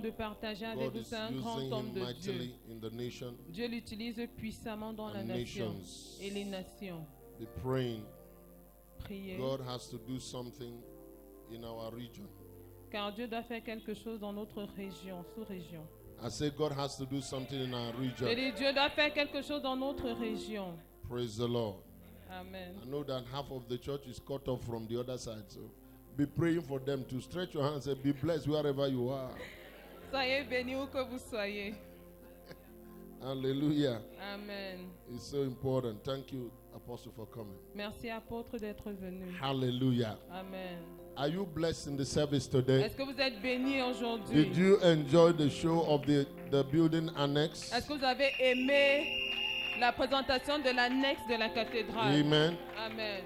de partager avec God vous. is C'est un grand using homme him de Dieu. mightily in the nation. Dieu l'utilise puissamment dans la And nation nations. et les nations. Be praying. Priez, God has to do something in our region. car Dieu doit faire quelque chose dans notre région, sous-région. I say God has to do something in our Je region. dis, Dieu doit faire quelque chose dans notre région. Praise the Lord. Amen. I know that half of the church is cut off from the other side, so be praying for them to stretch your hands and say, be blessed wherever you are. Soyez bénis où que vous soyez. Hallelujah. Amen. It's so important. Thank you, Apostle, for coming. Merci apôtre d'être venu. Hallelujah. Amen. Are you blessed in the service today? Est-ce que vous êtes bénis aujourd'hui? Did you enjoy the show of the building annex? Est-ce que vous avez aimé la présentation de l'annexe de la cathédrale? Amen. Amen.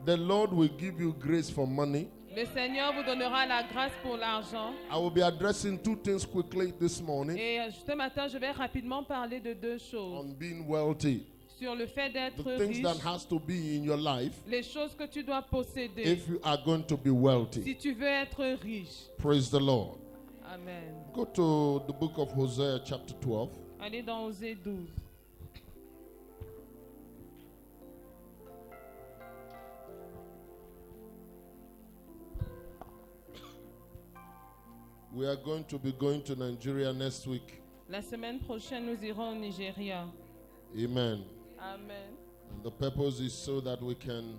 The Lord will give you grace for money. Le Seigneur vous donnera la grâce pour l'argent. I will be addressing two things quickly this morning Et ce matin, je vais rapidement parler de deux choses. on being wealthy. Sur le fait The d'être things that riche, has to be in your life les choses que tu dois posséder if you are going to be wealthy. si tu veux être riche. Praise the Lord. Amen. Go to the book of Hosea chapter 12. Allez dans Osée 12. We are going to be going to Nigeria next week. La semaine prochaine, nous irons au Nigeria. Amen. Amen. And the purpose is so that we can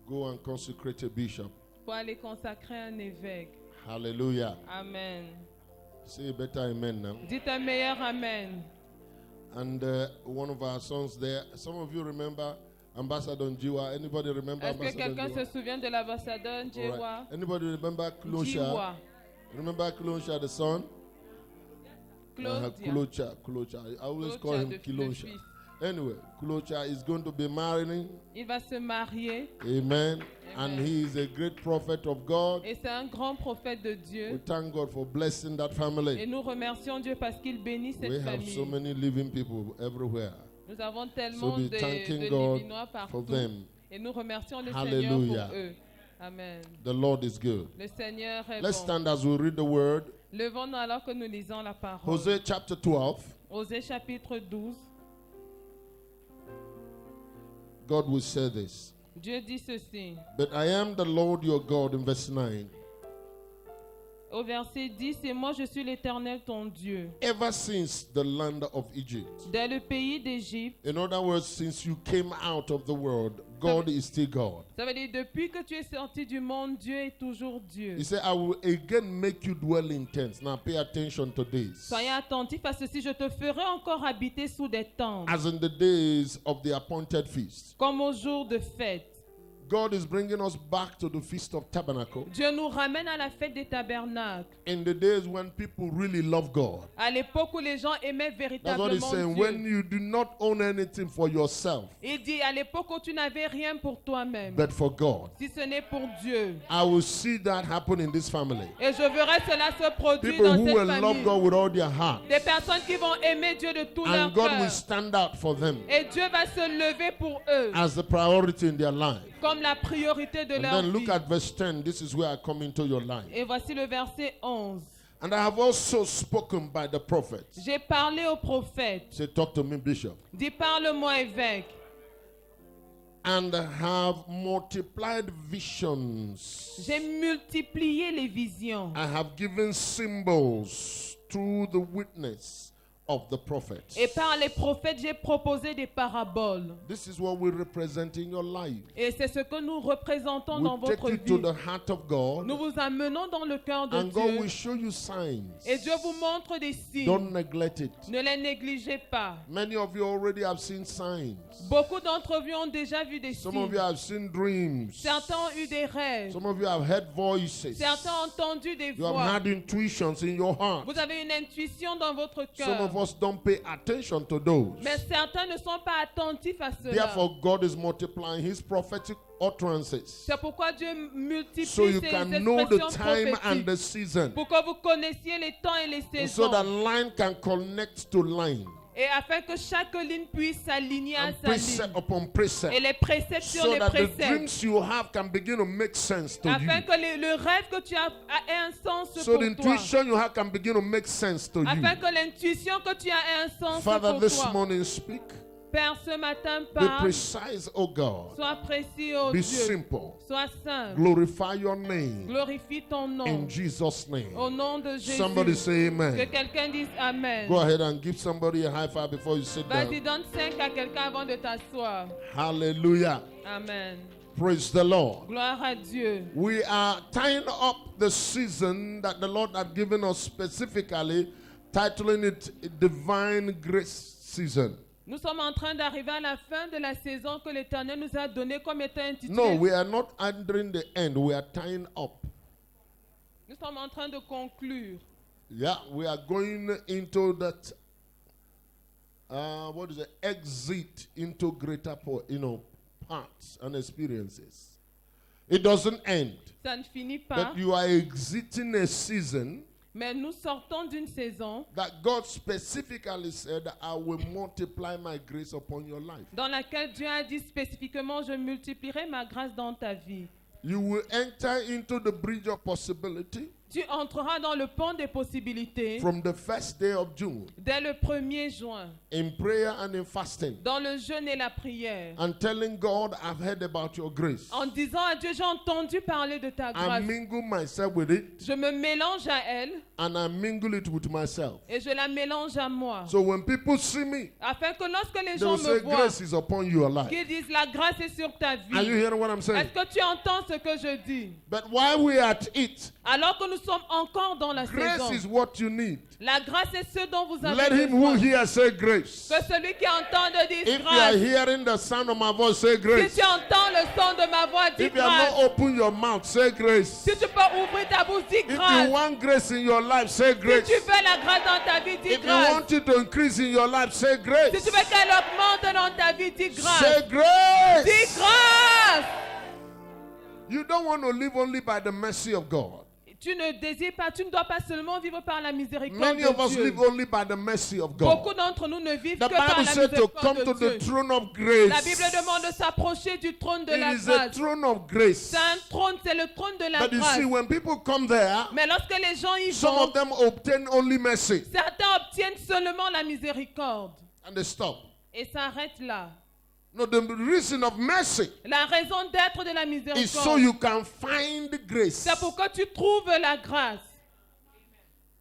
go and consecrate a bishop. Pour aller consacrer un évêque. Hallelujah. Amen. Say a better amen now. Dites un meilleur Amen. And one of our sons there, some of you remember Ambassador Njiwa. Anybody remember Est-ce que Ambassador quelqu'un Njiwa? se souvient de l'ambassadeur All Njewa? right. Anybody remember Klonsha? Njiwa. Remember Klonsha, the son? Claudia. Klocha. I always Klocha, call him le Kilonsha. fils. Anyway, Klocha is going to be marrying. Il va se marier Amen. Amen. And he is a great prophet of God. et c'est un grand prophète de We Dieu. thank God for blessing that Et family. nous remercions Dieu parce qu'il bénit We cette have so famille. many living people everywhere. Nous avons So tellement be de thanking God Livinois for partout. them. Et nous remercions le Hallelujah. Seigneur pour eux. Amen. The Lord is good. Le Seigneur est Let's bon. stand as we read the word. Levons-nous alors que nous lisons la parole. Hosea chapter 12. Osée chapitre 12. God will say this. Dieu dit ceci. But I am the Lord your God in verse 9. Au verset 10, c'est moi, je suis l'Éternel ton Dieu. Ever since the land of Egypt. Dès le pays d'Égypte, In other words, since you came out of the world, God is still God. ça veut dire depuis que tu es sorti du monde, Dieu est toujours Dieu. He said, I will again make you dwell in tents. Now pay attention to this. Soyez attentifs à ceci, je te ferai encore habiter sous des tentes, As in the days of the appointed feast. comme au jour de fête. God is bringing us back to the Feast of Tabernacle. Dieu nous ramène à la fête des tabernacles, In the days when people really love God. à l'époque où les gens aimaient That's what he's véritablement saying. Dieu. When you do not own anything for yourself, Il dit à l'époque où tu n'avais rien pour toi-même, but for God. si ce n'est pour Dieu. I will see that happen in this family. Et je verrai cela se produire People dans who cette will love famille. God with all their heart. Des personnes qui vont aimer Dieu de tout leur And God will cœur. stand out for them Et Dieu va se lever pour eux as the priority in their life. comme la priorité de And leur then vie. look at verse 10. This is where I come into your life. Et voici le verset 11. And I have also spoken by the prophets. J'ai parlé au prophète. Say, talk to me, Bishop. Dis, parle-moi, évêque. And have multiplied visions. J'ai multiplié les visions. I have given symbols through the witness of the prophets. Et par les prophètes, j'ai proposé des paraboles. This is what we represent in your life. Et c'est ce que nous représentons dans We take votre you to vie. the heart of God. Nous vous amenons dans le cœur de And God will Dieu. show you signs. Et Dieu vous montre des signes. Don't neglect it. Ne les négligez pas. Many of you already have seen signs. Beaucoup d'entre vous ont déjà vu des Some of signes. you have seen dreams. Certains ont eu des rêves. Some of you have heard voices. Certains ont entendu des You have voix. had intuitions in your heart. Vous avez une intuition dans votre Some cœur. of us don't pay attention to those. Mais certains ne sont pas attentifs à cela. Therefore, God is multiplying His prophetic utterances C'est pourquoi Dieu multiplie so you ces can know the expressions time and prophétiques. the season, Pour que vous connaissiez les temps et les and so that saisons. line can connect to line. Et afin que chaque ligne puisse s'aligner à And sa precept ligne. upon precept. Et les préceptes sur So les that the préceptes. dreams you have can begin to make sense to Afin you. que le rêve que tu as ait un sens So the pour toi. intuition you have can begin to make sense to you. Afin que l'intuition que tu as ait un sens Father, pour this toi. morning speak. Père, ce matin, Be parle. precise, oh God. Sois précis, oh Be Dieu. simple. Sois simple. Glorify your name. Glorifie ton nom. In Jesus' Au name. nom de Jésus. Somebody say Que amen. quelqu'un dise Amen. Go ahead and give somebody a high five before you sit Vas-y, down. donne 5 à quelqu'un avant de t'asseoir. Hallelujah. Amen. Praise the Lord. Gloire à Dieu. We are tying up the season that the Lord had given us specifically, titling it Divine Grace Season. Nous sommes en train d'arriver à la fin de la saison que l'Éternel nous a donnée comme étant intitulée. No, we are not entering the end. We are tying up. Nous sommes en train de conclure. Yeah, we are going into that. What is it? Exit into greater, parts and experiences. It doesn't end, Ça ne finit pas, but you are exiting a season mais nous sortons d'une saison that God specifically said, I will multiply my grace upon your life. dans laquelle Dieu a dit spécifiquement, je multiplierai ma grâce dans ta vie. You will enter into the bridge of possibility Tu entreras dans le pont des possibilités from the first day of June dès le 1er juin, in prayer and in fasting dans le jeûne et la prière, and telling God, I've heard about your grace. en disant à Dieu, j'ai entendu parler de ta I grâce. mingle myself with it Je me mélange à elle and I mingle it with myself. et je la mélange à moi. So when people see me, Afin que lorsque les they gens will me say, voient, grace is upon your life. qu'ils disent, la grâce est sur ta Are you vie. hearing what I'm saying? Est-ce que tu entends ce que je dis? But while we are at it, Alors que nous sommes encore dans la grace saison, is what you need. la grâce est ce dont vous avez Let him who besoin. hears say grace. Que celui qui entend dire If you are grâce. hearing the sound of my voice, say Si grace. tu entends le son de ma voix, dis If you have grâce. not opened your mouth, say grace. Si tu peux ouvrir ta bouche, dis If you grâce. want grace in your life, say Si grace. tu veux la grâce dans ta vie, dis If you grâce. want it to increase in your life, say Si grace. tu veux qu'elle augmente dans ta vie, dis grâce. Say grace. Dis grâce. You don't want to live only by the mercy of God. Tu ne désires pas, tu ne dois pas seulement vivre par la miséricorde Many of de us Dieu. live only by the mercy of God. Beaucoup d'entre nous ne vivent The que par Bible la said to come miséricorde to de the Dieu. throne of La grace. Bible demande de s'approcher du trône de la It is a grâce. throne of grace. C'est un trône, c'est le trône de la But you grâce. see, when people come there, Mais lorsque les gens y some vont, of them obtain only mercy certains obtiennent seulement la miséricorde. and they stop. Et s'arrêtent là. No, the reason of mercy La raison d'être de la is so miséricorde, you can find grace. c'est pour que tu trouves la grâce.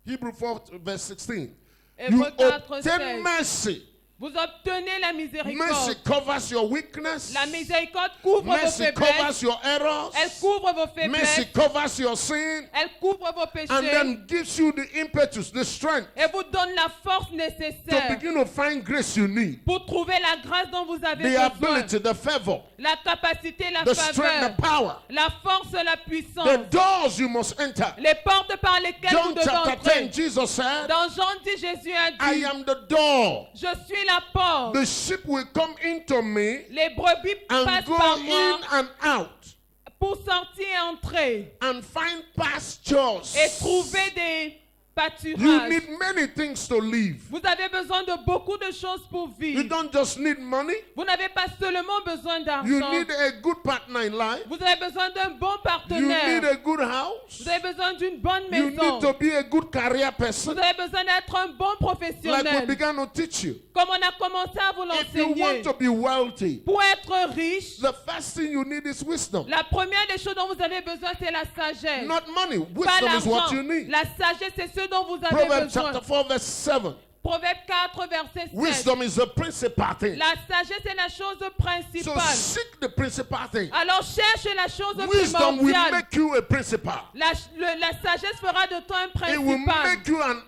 Hebrews 4, verse 16. Hébreux You 4, obtain 16. mercy. Vous obtenez la Mercy miséricorde. covers your weakness. La miséricorde couvre vos Mercy faiblesses. covers your errors. Elle couvre vos Mercy faiblesses. covers your sin. Elle couvre vos And péchés. then gives you the impetus, the strength Et vous donne la force to nécessaire begin to find grace you need. pour trouver la grâce dont vous avez The besoin. ability, the favor, La capacité, la the strength, faveur, the power. la force, la The puissance. doors you must enter. Les portes par lesquelles John vous devez chapter 10, entrer. Jesus said, Dans Jean 10, Jésus a I dit, am the door. je suis la porte. The sheep will come into me Les brebis and passent go par in moi and out pour sortir et entrer and find pastures. et trouver des You pâturages. need many things to live. Vous avez besoin de beaucoup de choses pour You vivre. don't just need money. Vous n'avez pas seulement besoin You d'argent. need a good partner in life. Vous avez besoin d'un bon You need partenaire. a good house. Vous avez besoin d'une bonne You maison. need to be a good career Vous person. avez besoin d'être un bon Like we professionnel. began to teach you. Comme on a commencé à vous If you want l'enseigner. to be wealthy, Pour être riche, the first thing you need is wisdom. la première des choses dont vous avez besoin, c'est la sagesse. Not money. Pas Wisdom is what you l'argent. need. La sagesse, c'est ce dont vous avez Proverbs besoin. chapter 4, verse 7. Proverbe 4, verset 7. Wisdom is the principal thing. La sagesse est la chose So principale. seek the principal thing. Alors cherche la chose Wisdom will primordiale. make you a principal. La sagesse fera de toi un It will principal. make you an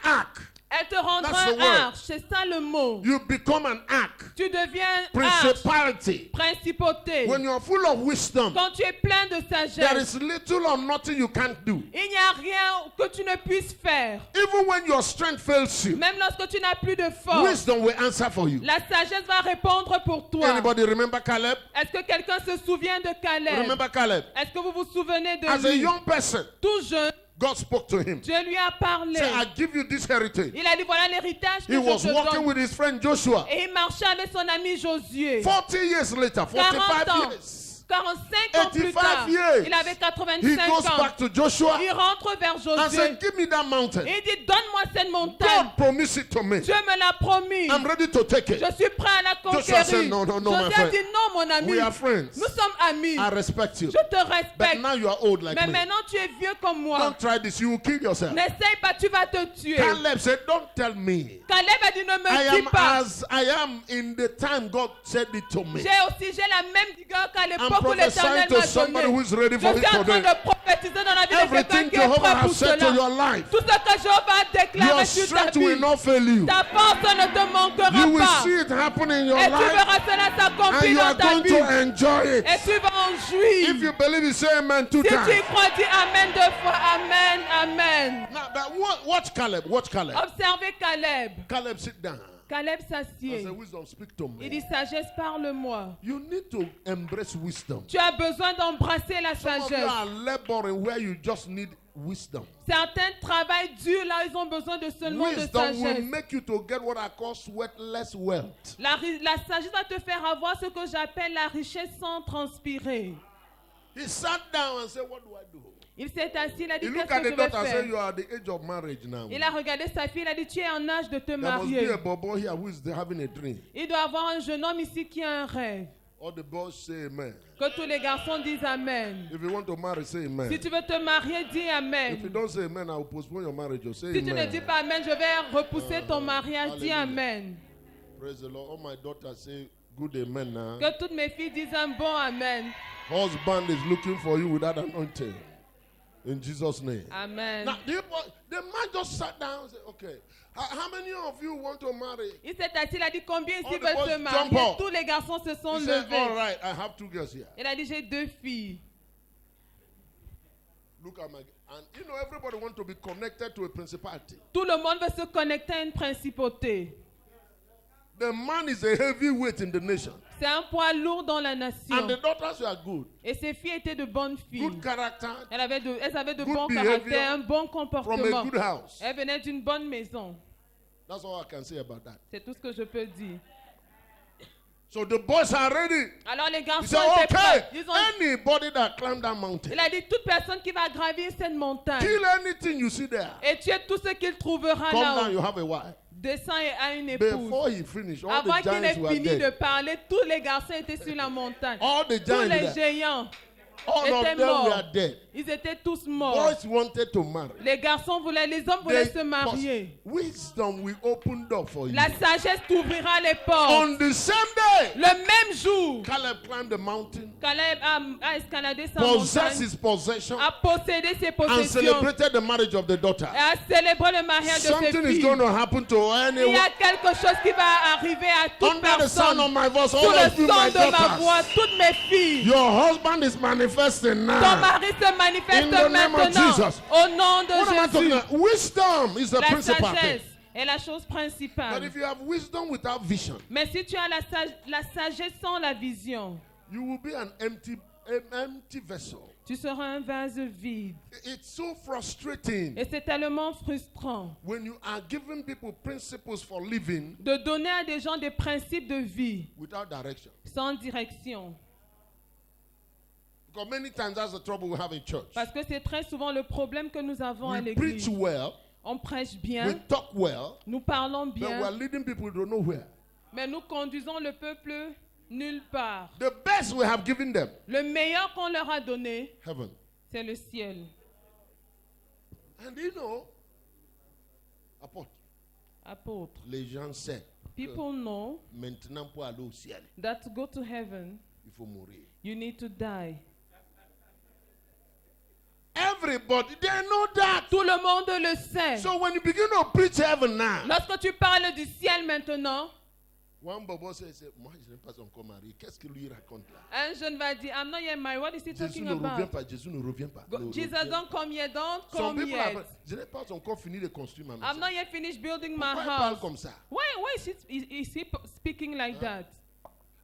ark. Elle te rendra That's the un word. arche. C'est ça le mot. You become an ark. Tu deviens arche, Principality. principauté. When you're full of wisdom, Quand tu es plein de there sagesse, is little or nothing you can't do. il n'y a rien que tu ne puisses faire. Even when your strength fails you, Même lorsque tu n'as plus de force, wisdom will answer for you. la sagesse va répondre pour toi. Anybody remember Caleb? Est-ce que quelqu'un se souvient de Caleb? Remember Caleb? Est-ce que vous vous souvenez de As a lui? young person, Tout jeune, God spoke to him. Dieu lui a parlé. Say, I give you this heritage. Il a dit, voilà l'héritage que He je was te walking donne. with his friend Joshua. Et il marchait avec son ami Josué. 40 years later, 45 40 ans. years. 45 ans plus 85 tard, years. il avait He 85 goes ans. back to Joshua Il rentre vers and Josué. said, give me that mountain. Et il dit, donne-moi cette montagne. God promised it to me. Dieu me l'a promis. I'm ready to take it. Je suis prêt à la Joshua conquérir. said, no, my Josué a friend. dit, non, mon ami. We are friends. Nous sommes amis. I respect you. Je te But respecte. now you are old like Mais me. maintenant, tu es vieux comme moi. Don't try this. You will kill yourself. N'essaye pas, tu vas te tuer. Caleb said, don't tell me. Caleb a dit, ne I me dis am pas. as I am in the time God said it to me. J'ai la même vigueur qu'à I'm l'époque où prophesying l'Éternel to m'a somebody who donné. is ready Je for suis it en train today. de prophétiser dans la vie de quelqu'un Everything qui est Jehovah prêt has pour said to cela. your life, Tout ce que Jéhovah a déclaré your sur ta strength will vie, not fail you. ta force ne te manquera You will pas. see it happen in your Et tu life, verras cela and s'accomplir you dans are ta going vie. to enjoy Et it. tu vas en If jouir. you believe it, say amen 2 Si tu y times. crois, dis Amen 2 fois. Amen, Amen. Now, watch Caleb. Watch Caleb. Observez Caleb. Caleb, sit down. Caleb I s'assied. say, wisdom, speak to Il me. dit, sagesse, parle-moi. You need to embrace wisdom. Tu as besoin d'embrasser la Some of you sagesse. are laboring where you just need wisdom. Certains travaillent dur, là, ils ont besoin de seulement de Wisdom will sagesse. make you to get what I call sweatless wealth. La sagesse va te faire avoir ce que j'appelle la richesse sans transpirer. He sat down and said, what do I do? Il s'est assis, il a dit, He qu'est-ce looked at que the je vais daughter and faire? said, you are at the age of marriage now. Il a regardé sa fille, il a dit, tu es en âge de te There must be marier. a bobo here who is having a dream. Il doit avoir un jeune homme ici qui a un rêve. All the boys say amen. Que tous les garçons disent Amen. If you want to marry, say amen. Si tu veux te marier, dis If you Amen. don't say amen, I will postpone your marriage. You say Si tu ne amen. dis pas Amen, je vais repousser ton mariage. Dis Hallelujah. Amen. Praise the Lord. All my daughters say good amen now. Que toutes mes filles disent un bon Amen. Husband is looking for you with that anointing. In Jesus' name. Amen. Now, the man just sat down and said, okay, how many of you want to marry? Il s'est assis, il a dit combien ici All the veulent boys se jump marier. up. Tous les garçons se sont He said, all levés. right, I have 2 girls here. Il a dit j'ai 2 filles. Look at my... And you know, everybody wants to be connected to a principality. Tout le monde veut se connecter à une principauté. The man is a heavyweight in the nation. C'est un poids lourd dans la nation. And the daughters were good. Et ces filles étaient de bonnes filles. Good character Elles avaient de good bons behavior caractères, un bon from a comportement. good house. Elles venaient d'une bonne maison. That's all I can say about that. C'est tout ce que je peux dire. So the boys are ready. Alors les He garçons said, étaient okay, prêts. Ils ont- anybody that climbed that mountain, Il a dit toute personne qui va gravir cette montagne kill anything you see there. et tuer tout ce qu'il trouvera Come down, là-haut. you have a wife. Descend et a une épouse. Before he finished, all Avant the qu'il ait giants were fini de dead. parler, tous les garçons étaient sur la montagne. All the Tous giants les were dead. géants All étaient of them morts. were dead. Ils étaient tous morts. Boys wanted to marry. Les garçons voulaient, les hommes voulaient They- se marier. Wisdom will open door for you. La sagesse t'ouvrira les portes. On the same day, Le même jour, Caleb climbed the mountain, Caleb a escaladé sa possessed montagne, his possession, a possédé ses and possessions celebrated the marriage of the daughter. et a célébré le mariage de ses Something is filles. going to happen to Il y anyone. a quelque chose qui va arriver à toute Under the sound personne. of my voice, Sous all le of you, my son de ma voix, daughters, toutes mes filles. your husband is manifesting Ton now. mari se manifeste In the name of maintenant Jesus. au nom de What am I talking Jésus. about? Wisdom is the La principal thing. sagesse est la chose But principale. if you have wisdom without vision, Mais si tu as la sagesse sans la vision, you will be an empty vessel. tu seras un vase vide. It's so frustrating Et c'est tellement frustrant when you are giving people principles for living de donner à des gens des principes de vie without direction. sans direction. Because many times that's the trouble we have in church. Parce que c'est très souvent le problème que nous avons à We preach l'église. well, On prêche we bien, talk well, nous parlons but we're bien, leading people to nowhere. mais nous conduisons le peuple nulle part. The best we have given them, Le meilleur qu'on leur a donné, heaven. c'est le ciel. And you know, apôtre, Apôtre. les gens savent que People know maintenant pour aller au ciel, that to go to heaven, il faut mourir. you need to die. Everybody, they know that. Tout le monde le sait. So when you begin to preach heaven now, Lorsque tu parles du ciel maintenant, one bobo says, moi je n'ai pas encore marié. Qu'est-ce qu'il lui raconte là? un jeune va dire, I'm not yet married. What is he Jésus talking ne revient about? pas, Jésus ne revient pas. Go- Ne Jesus revient don't come yet, don't Some come people yet. je n'ai pas encore fini de construire ma maison. I'm not yet finished building my Pourquoi il parle house. comme ça? Why is he speaking like that?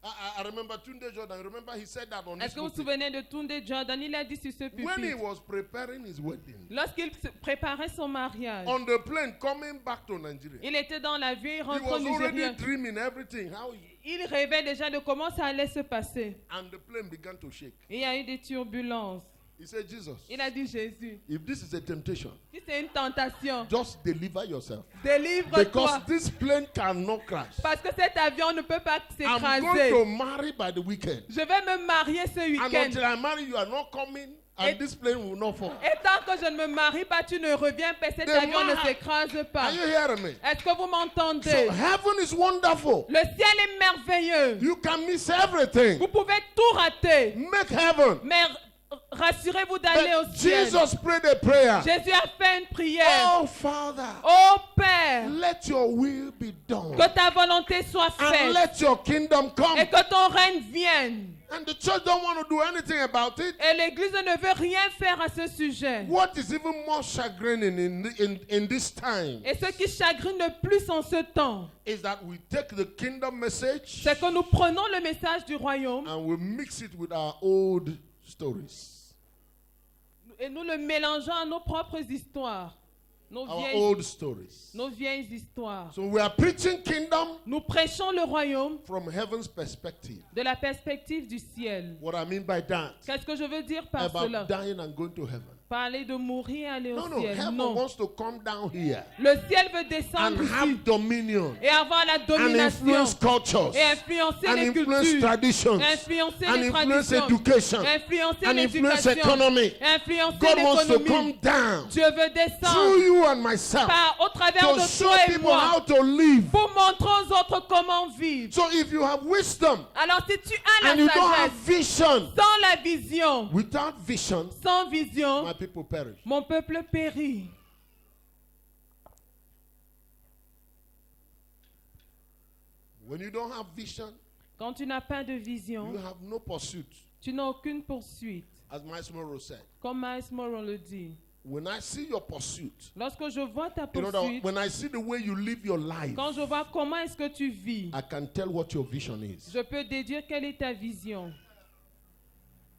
I remember Tunde Jordan. Remember he said that on Est-ce his que vous vous pulpit. souvenez de Tunde Jordan? Il a dit sur ce When he pupitre, was preparing his wedding, lorsqu'il préparait son mariage, on the plane coming back to Nigeria, il était dans l'avion, il he rentre was au already Nigeria. dreaming everything, how he, Il rêvait déjà de comment ça allait se passer. and the plane began to shake. Et il y a eu des turbulences. He said, Jesus, Il a dit, Jésus, if this is a temptation, si c'est une tentation, just deliver yourself. délivre-toi. Because this plane cannot crash. Parce que cet avion ne peut pas I'm going s'écraser. to marry by the weekend. Je vais me marier ce And week-end. until I marry, you are not coming, and Et- this plane will not fall. Et tant que je ne me marie pas, tu ne reviens pas. Cet The avion ne man- s'écrase pas. Are you hearing me? Est-ce que vous So m'entendez? heaven is wonderful. Le ciel est merveilleux. You can miss everything. Vous pouvez tout rater. Make heaven. Mais rassurez-vous d'aller au But ciel. Jesus prayed a prayer. Jésus a fait une prière. Oh Father, Ô Père, let your will be done. que ta volonté soit And faite let your kingdom come. et que ton règne vienne. And the church don't want to do anything about it. Et l'Église ne veut rien faire à ce sujet. What is even more chagrining in this time Et ce qui chagrine le plus en ce temps, is that we take the kingdom message c'est que nous prenons le message du royaume and we mix it with our old stories. et nous le mélangeons à nos propres histoires, nos Our vieilles, old stories. nos vieilles histoires. So we are preaching kingdom Nous prêchons le royaume from heaven's perspective. de la perspective du ciel. What I mean by that, Qu'est-ce que je veux dire par cela? about dying and going to heaven. Parler de mourir et aller No, au no, ciel. heaven Non. wants to come down here Le ciel veut and descendre ici have dominion et avoir la and domination influence cultures et influencer and les influence cultures, traditions influencer and les influence traditions, education influencer and influence l'éducation, economy. influencer God wants to come l'économie. down Dieu veut through descendre you and myself au travers to de show toi et people how moi to live. pour montrer aux autres comment vivre. So if you have wisdom Alors si tu as and la you don't have sagesse, vision, sans la vision, without vision, sans vision, my people perish. mon peuple périt. When you don't have vision, Quand tu n'as pas de you vision, have no pursuit. tu n'as aucune poursuite. As Miles Morrow said, Comme Miles Morrow le dit. when I see your pursuit, Lorsque je vois ta you know that poursuite, when I see the way you live your life, quand je vois comment est-ce que tu vis, I can tell what your vision is. je peux déduire quelle est ta vision.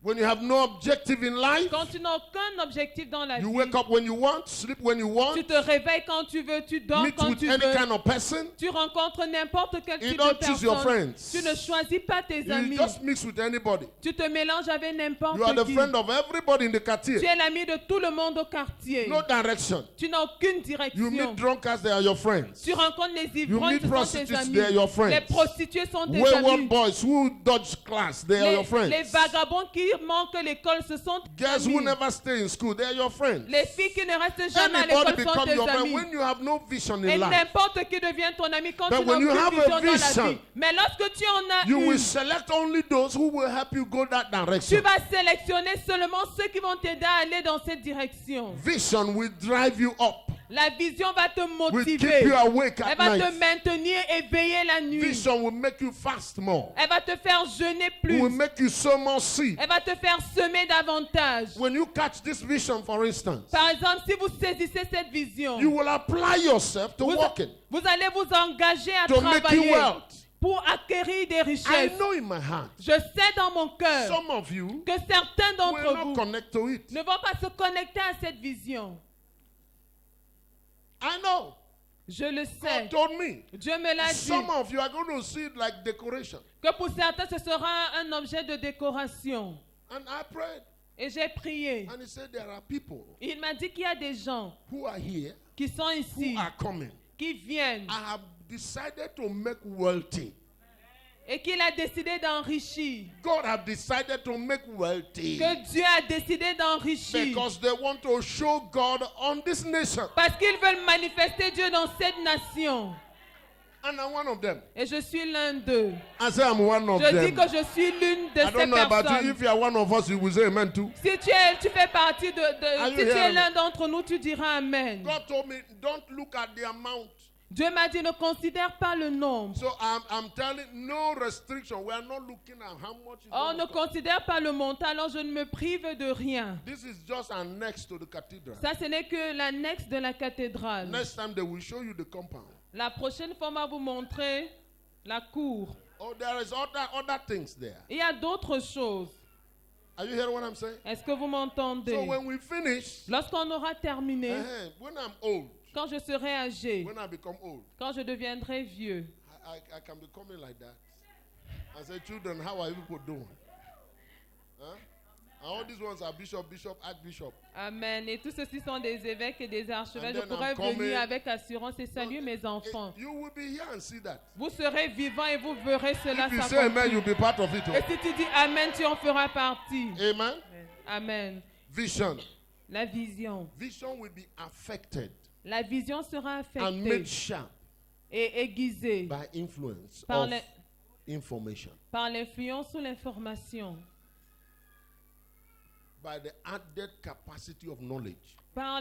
When you have no objective in life, Quand tu n'as aucun objectif dans la you vie, wake up when you want, sleep when you want, tu te réveilles quand tu veux, tu dors meet quand with tu any veux, kind of person, tu rencontres n'importe quel you type don't de choose your personne. friends. Tu ne choisis pas tes You amis. just mix with anybody. Tu te mélanges avec n'importe You are the qui. friend of everybody in the Tu quartier. es l'ami de tout le monde au quartier. No direction. Tu n'as aucune You direction. meet drunkards, they are your friends. Tu rencontres les You ivrognes, meet ce sont tes prostitutes, amis. they are your friends. Les prostituées sont tes Wayward amis. boys who dodge class, they are your friends. Les vagabonds qui manquent l'école, ce sont tes Girls who amis. never stay in school, they are your friends. Les filles qui ne restent jamais à Anybody l'école sont become tes your friend amis. when you have no vision Et in life. n'importe qui devient ton ami quand But tu n'as when you aucune have a vision dans la vision, vie. Mais lorsque tu en as You will une, select only those who will help you go that tu direction. vas sélectionner seulement ceux qui vont t'aider à aller dans cette direction. Vision will drive you up, La vision va te will keep motiver. you awake Elle at va te night. maintenir éveillé la nuit. Vision will make you fast more. Elle va te faire jeûner It will plus. make you sow more seed. Elle va te faire semer davantage. When you catch this vision, for instance, Par exemple, si vous saisissez cette vision, you will apply yourself to walking, vous allez vous engager à to make you travailler wealth. pour acquérir des I richesses. know in my heart, Je sais dans mon cœur some of you que certains will d'entre not vous connect to it. ne vont pas se connecter à cette vision. I know. Je le sais. God told me. Dieu me l'a dit. Some of you are going to see it like decoration. Que pour certains, ce sera un objet de décoration. And I prayed. Et j'ai prié. And he said there are people Il m'a dit qu'il y a des gens who are here, qui sont ici, who are coming. qui viennent, I have decided to make wealthy. et qu'il a décidé d'enrichir. God have decided to make wealthy. Que Dieu a décidé d'enrichir. Because they want to show God on this nation. Parce qu'ils veulent manifester Dieu dans cette nation. And I'm one of them. Et je suis l'un d'eux. I say I'm one of Je them. dis que je suis l'une de I ces don't know about you. personnes. If you are one of us, you will say amen too. Si tu fais partie Are de you si tu es hearing l'un d'entre nous, tu diras Amen. God told me, don't look at the amount. Dieu m'a dit, ne considère pas le nombre. So I'm telling no restriction. We are not looking at how much it's On gonna ne cost. considère pas le montant, alors je ne me prive de rien. This is just an next to the cathedral. Ça, ce n'est que l'annexe de la cathédrale. Next time they will show you the compound. La prochaine fois, on va vous montrer la cour. Oh, there is other things there. Il y a d'autres choses. Are you hearing what I'm saying? Est-ce que vous m'entendez? So when we finish, Lorsqu'on aura terminé, when I'm old, quand je serai âgé, when I become old, quand je deviendrai vieux, I can be coming like that. I say, children, how are you people doing? Huh? And all these ones are bishop, archbishop. Amen. Et tous ceux-ci sont des évêques et des archevêques. And Je then pourrai I'm coming. venir avec assurance et saluer mes enfants. You will be here and see that. Vous serez vivants et vous verrez cela If you say amen, s'accomplir. you'll be part of it. Et si tu dis Amen, tu en feras partie. Amen. Amen. Vision. La vision. Vision will be affected La vision sera and made affectée sharp et aiguisée by influence par of le- information, par l'influence ou l'information, by the added capacity of knowledge. par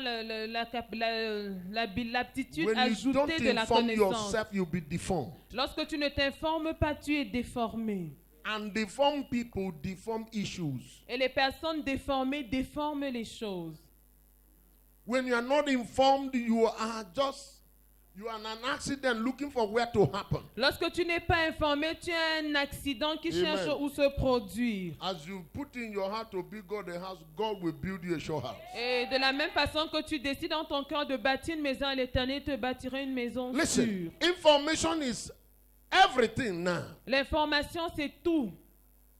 l'aptitude When you don't ajoutée de la inform connaissance. yourself, you'll be deformed. Lorsque tu ne t'informes pas, tu es déformé. And deformed people deform issues. Et les personnes déformées déforment les choses. When you are not informed, you are in an accident looking for where to happen. Lorsque tu n'es pas informé, tu as un accident qui Amen. cherche où se produire. As you put in your heart to build God a house, God will build you a sure house. Et de la même façon que tu décides dans ton cœur de bâtir une maison à l'éternel, te bâtira une maison Listen, sûre. information is everything now. L'information, c'est tout.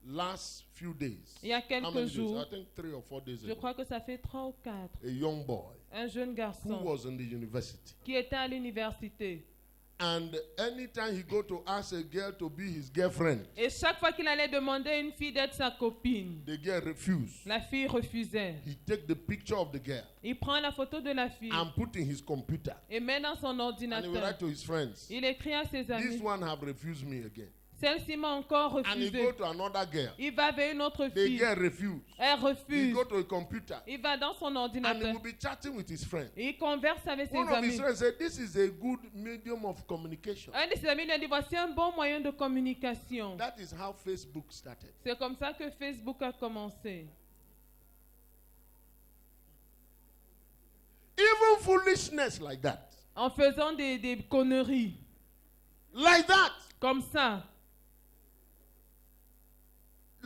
Last few days. Il y a How quelques many jours, days? I think 3 or 4 days je ago. crois que ça fait 3 ou 4, A young boy un jeune who garçon was in the university. qui était à l'université. And anytime he go to ask a girl to be his girlfriend, Et chaque fois qu'il allait demander à une fille d'être sa copine, the girl refused. la fille refusait. He take the picture of the girl Il prend la photo de la fille and put in his computer. et met dans son And he will ordinateur. write to his friends, Il écrit à ses this amis, one have refused me again. celle-ci m'a encore And he refusé. go to another girl. Il va vers une autre The fille. girl refused. Elle He refuse. go to a computer Il va dans son and he ordinateur. will be chatting with his friend. Il converse avec ses One of his amis. friends said, this is a good medium of communication. Un de ses amis lui a dit, voici un bon moyen de communication. That is how Facebook started. C'est comme ça que Facebook a commencé. Even foolishness like that. En faisant des conneries. Like that. Comme ça.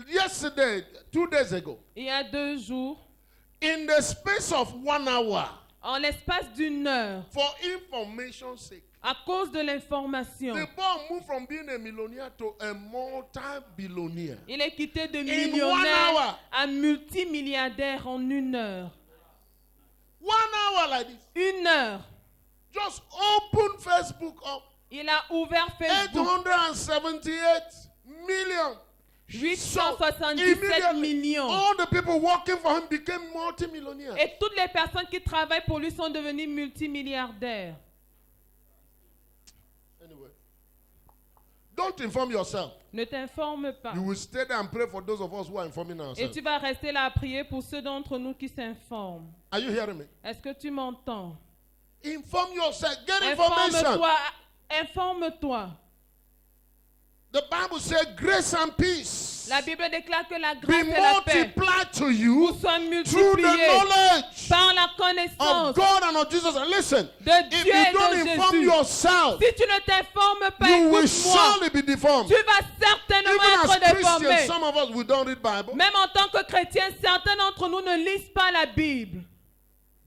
Yesterday, 2 days ago, Il y a 2 jours, in the space of 1 hour, en l'espace d'une heure, for information's sake, à cause de l'information, the boy moved from being a millionaire to a multi-billionaire. il est quitté de 1 millionnaire hour. à multimilliardaire en 1 heure. 1 hour like this. 1 heure. Just open Facebook up. Il a ouvert Facebook. 878 million. So 877 immediately, millions. all the people working for him became multi-millionaires. Et toutes les personnes qui travaillent pour lui sont devenues multimilliardaires. Anyway, don't inform yourself. Ne t'informe pas. You will stay there and pray for those of us who are informing Et ourselves. tu vas rester là à prier pour ceux d'entre nous qui s'informent. Are you hearing me? Est-ce que tu m'entends? Inform yourself. Get information. Informe-toi. Informe-toi. The Bible says grace and peace La Bible déclare que la be grâce et la paix multiplied to vous you soient through the multipliées knowledge par la of connaissance God and of Jesus. And listen, de if Dieu you et don't de inform Jésus. yourself, Si tu ne t'informes pas, you will écoute-moi, surely be deformed. tu vas certainement Even être as Christians, déformé. some of us, we don't read Bible. Même en tant que chrétien, certains d'entre nous ne lisent pas la Bible.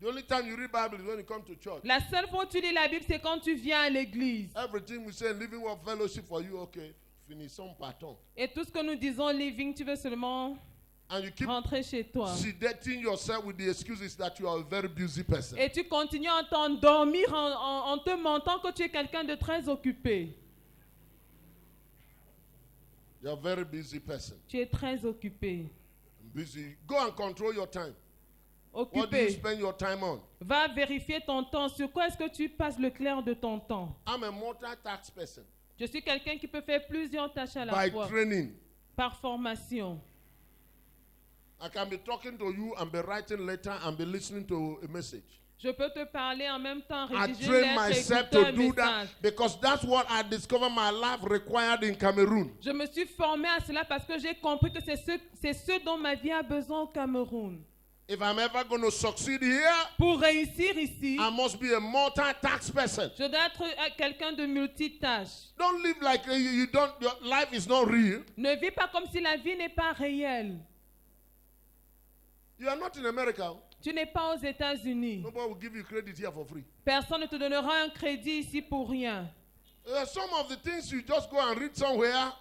The only time you read Bible is when you come to church. La seule fois où tu lis la Bible, c'est quand tu viens à l'église. Everything we say, living what fellowship for you, okay, finissons partons. Et tout ce que nous disons, living, tu veux seulement And you keep rentrer chez toi. sedating yourself with the excuses that you are a very busy person. Et tu continues à t'endormir en te mentant que tu es quelqu'un de très occupé. You're a very busy person. Tu es très occupé. Busy. Go and control your time. What do you Occupé. spend your time on? Va vérifier ton temps. Sur quoi est-ce que tu passes le clair de ton temps? I'm a multitask person. Je suis quelqu'un qui peut faire plusieurs tâches à la By fois. training. Par formation. I can be talking to you and be writing letter and be listening to a message. Je peux te parler en même temps, I rédiger une train lettre et myself écouter un to do that message. because that's what I discovered my life required in Cameroon. Je me suis formé à cela parce que j'ai compris que c'est ce dont ma vie a besoin au Cameroun. If I'm ever going to succeed here, Pour réussir ici, I must be a multi-task person. je dois être quelqu'un de multitâche. Don't live like you don't. Your life is not real. Ne vis pas comme si la vie n'est pas réelle. You are not in America. Tu n'es pas aux États-Unis. Nobody will give you credit here for free. Personne ne te donnera un crédit ici pour rien. Some of the things you just go and read somewhere,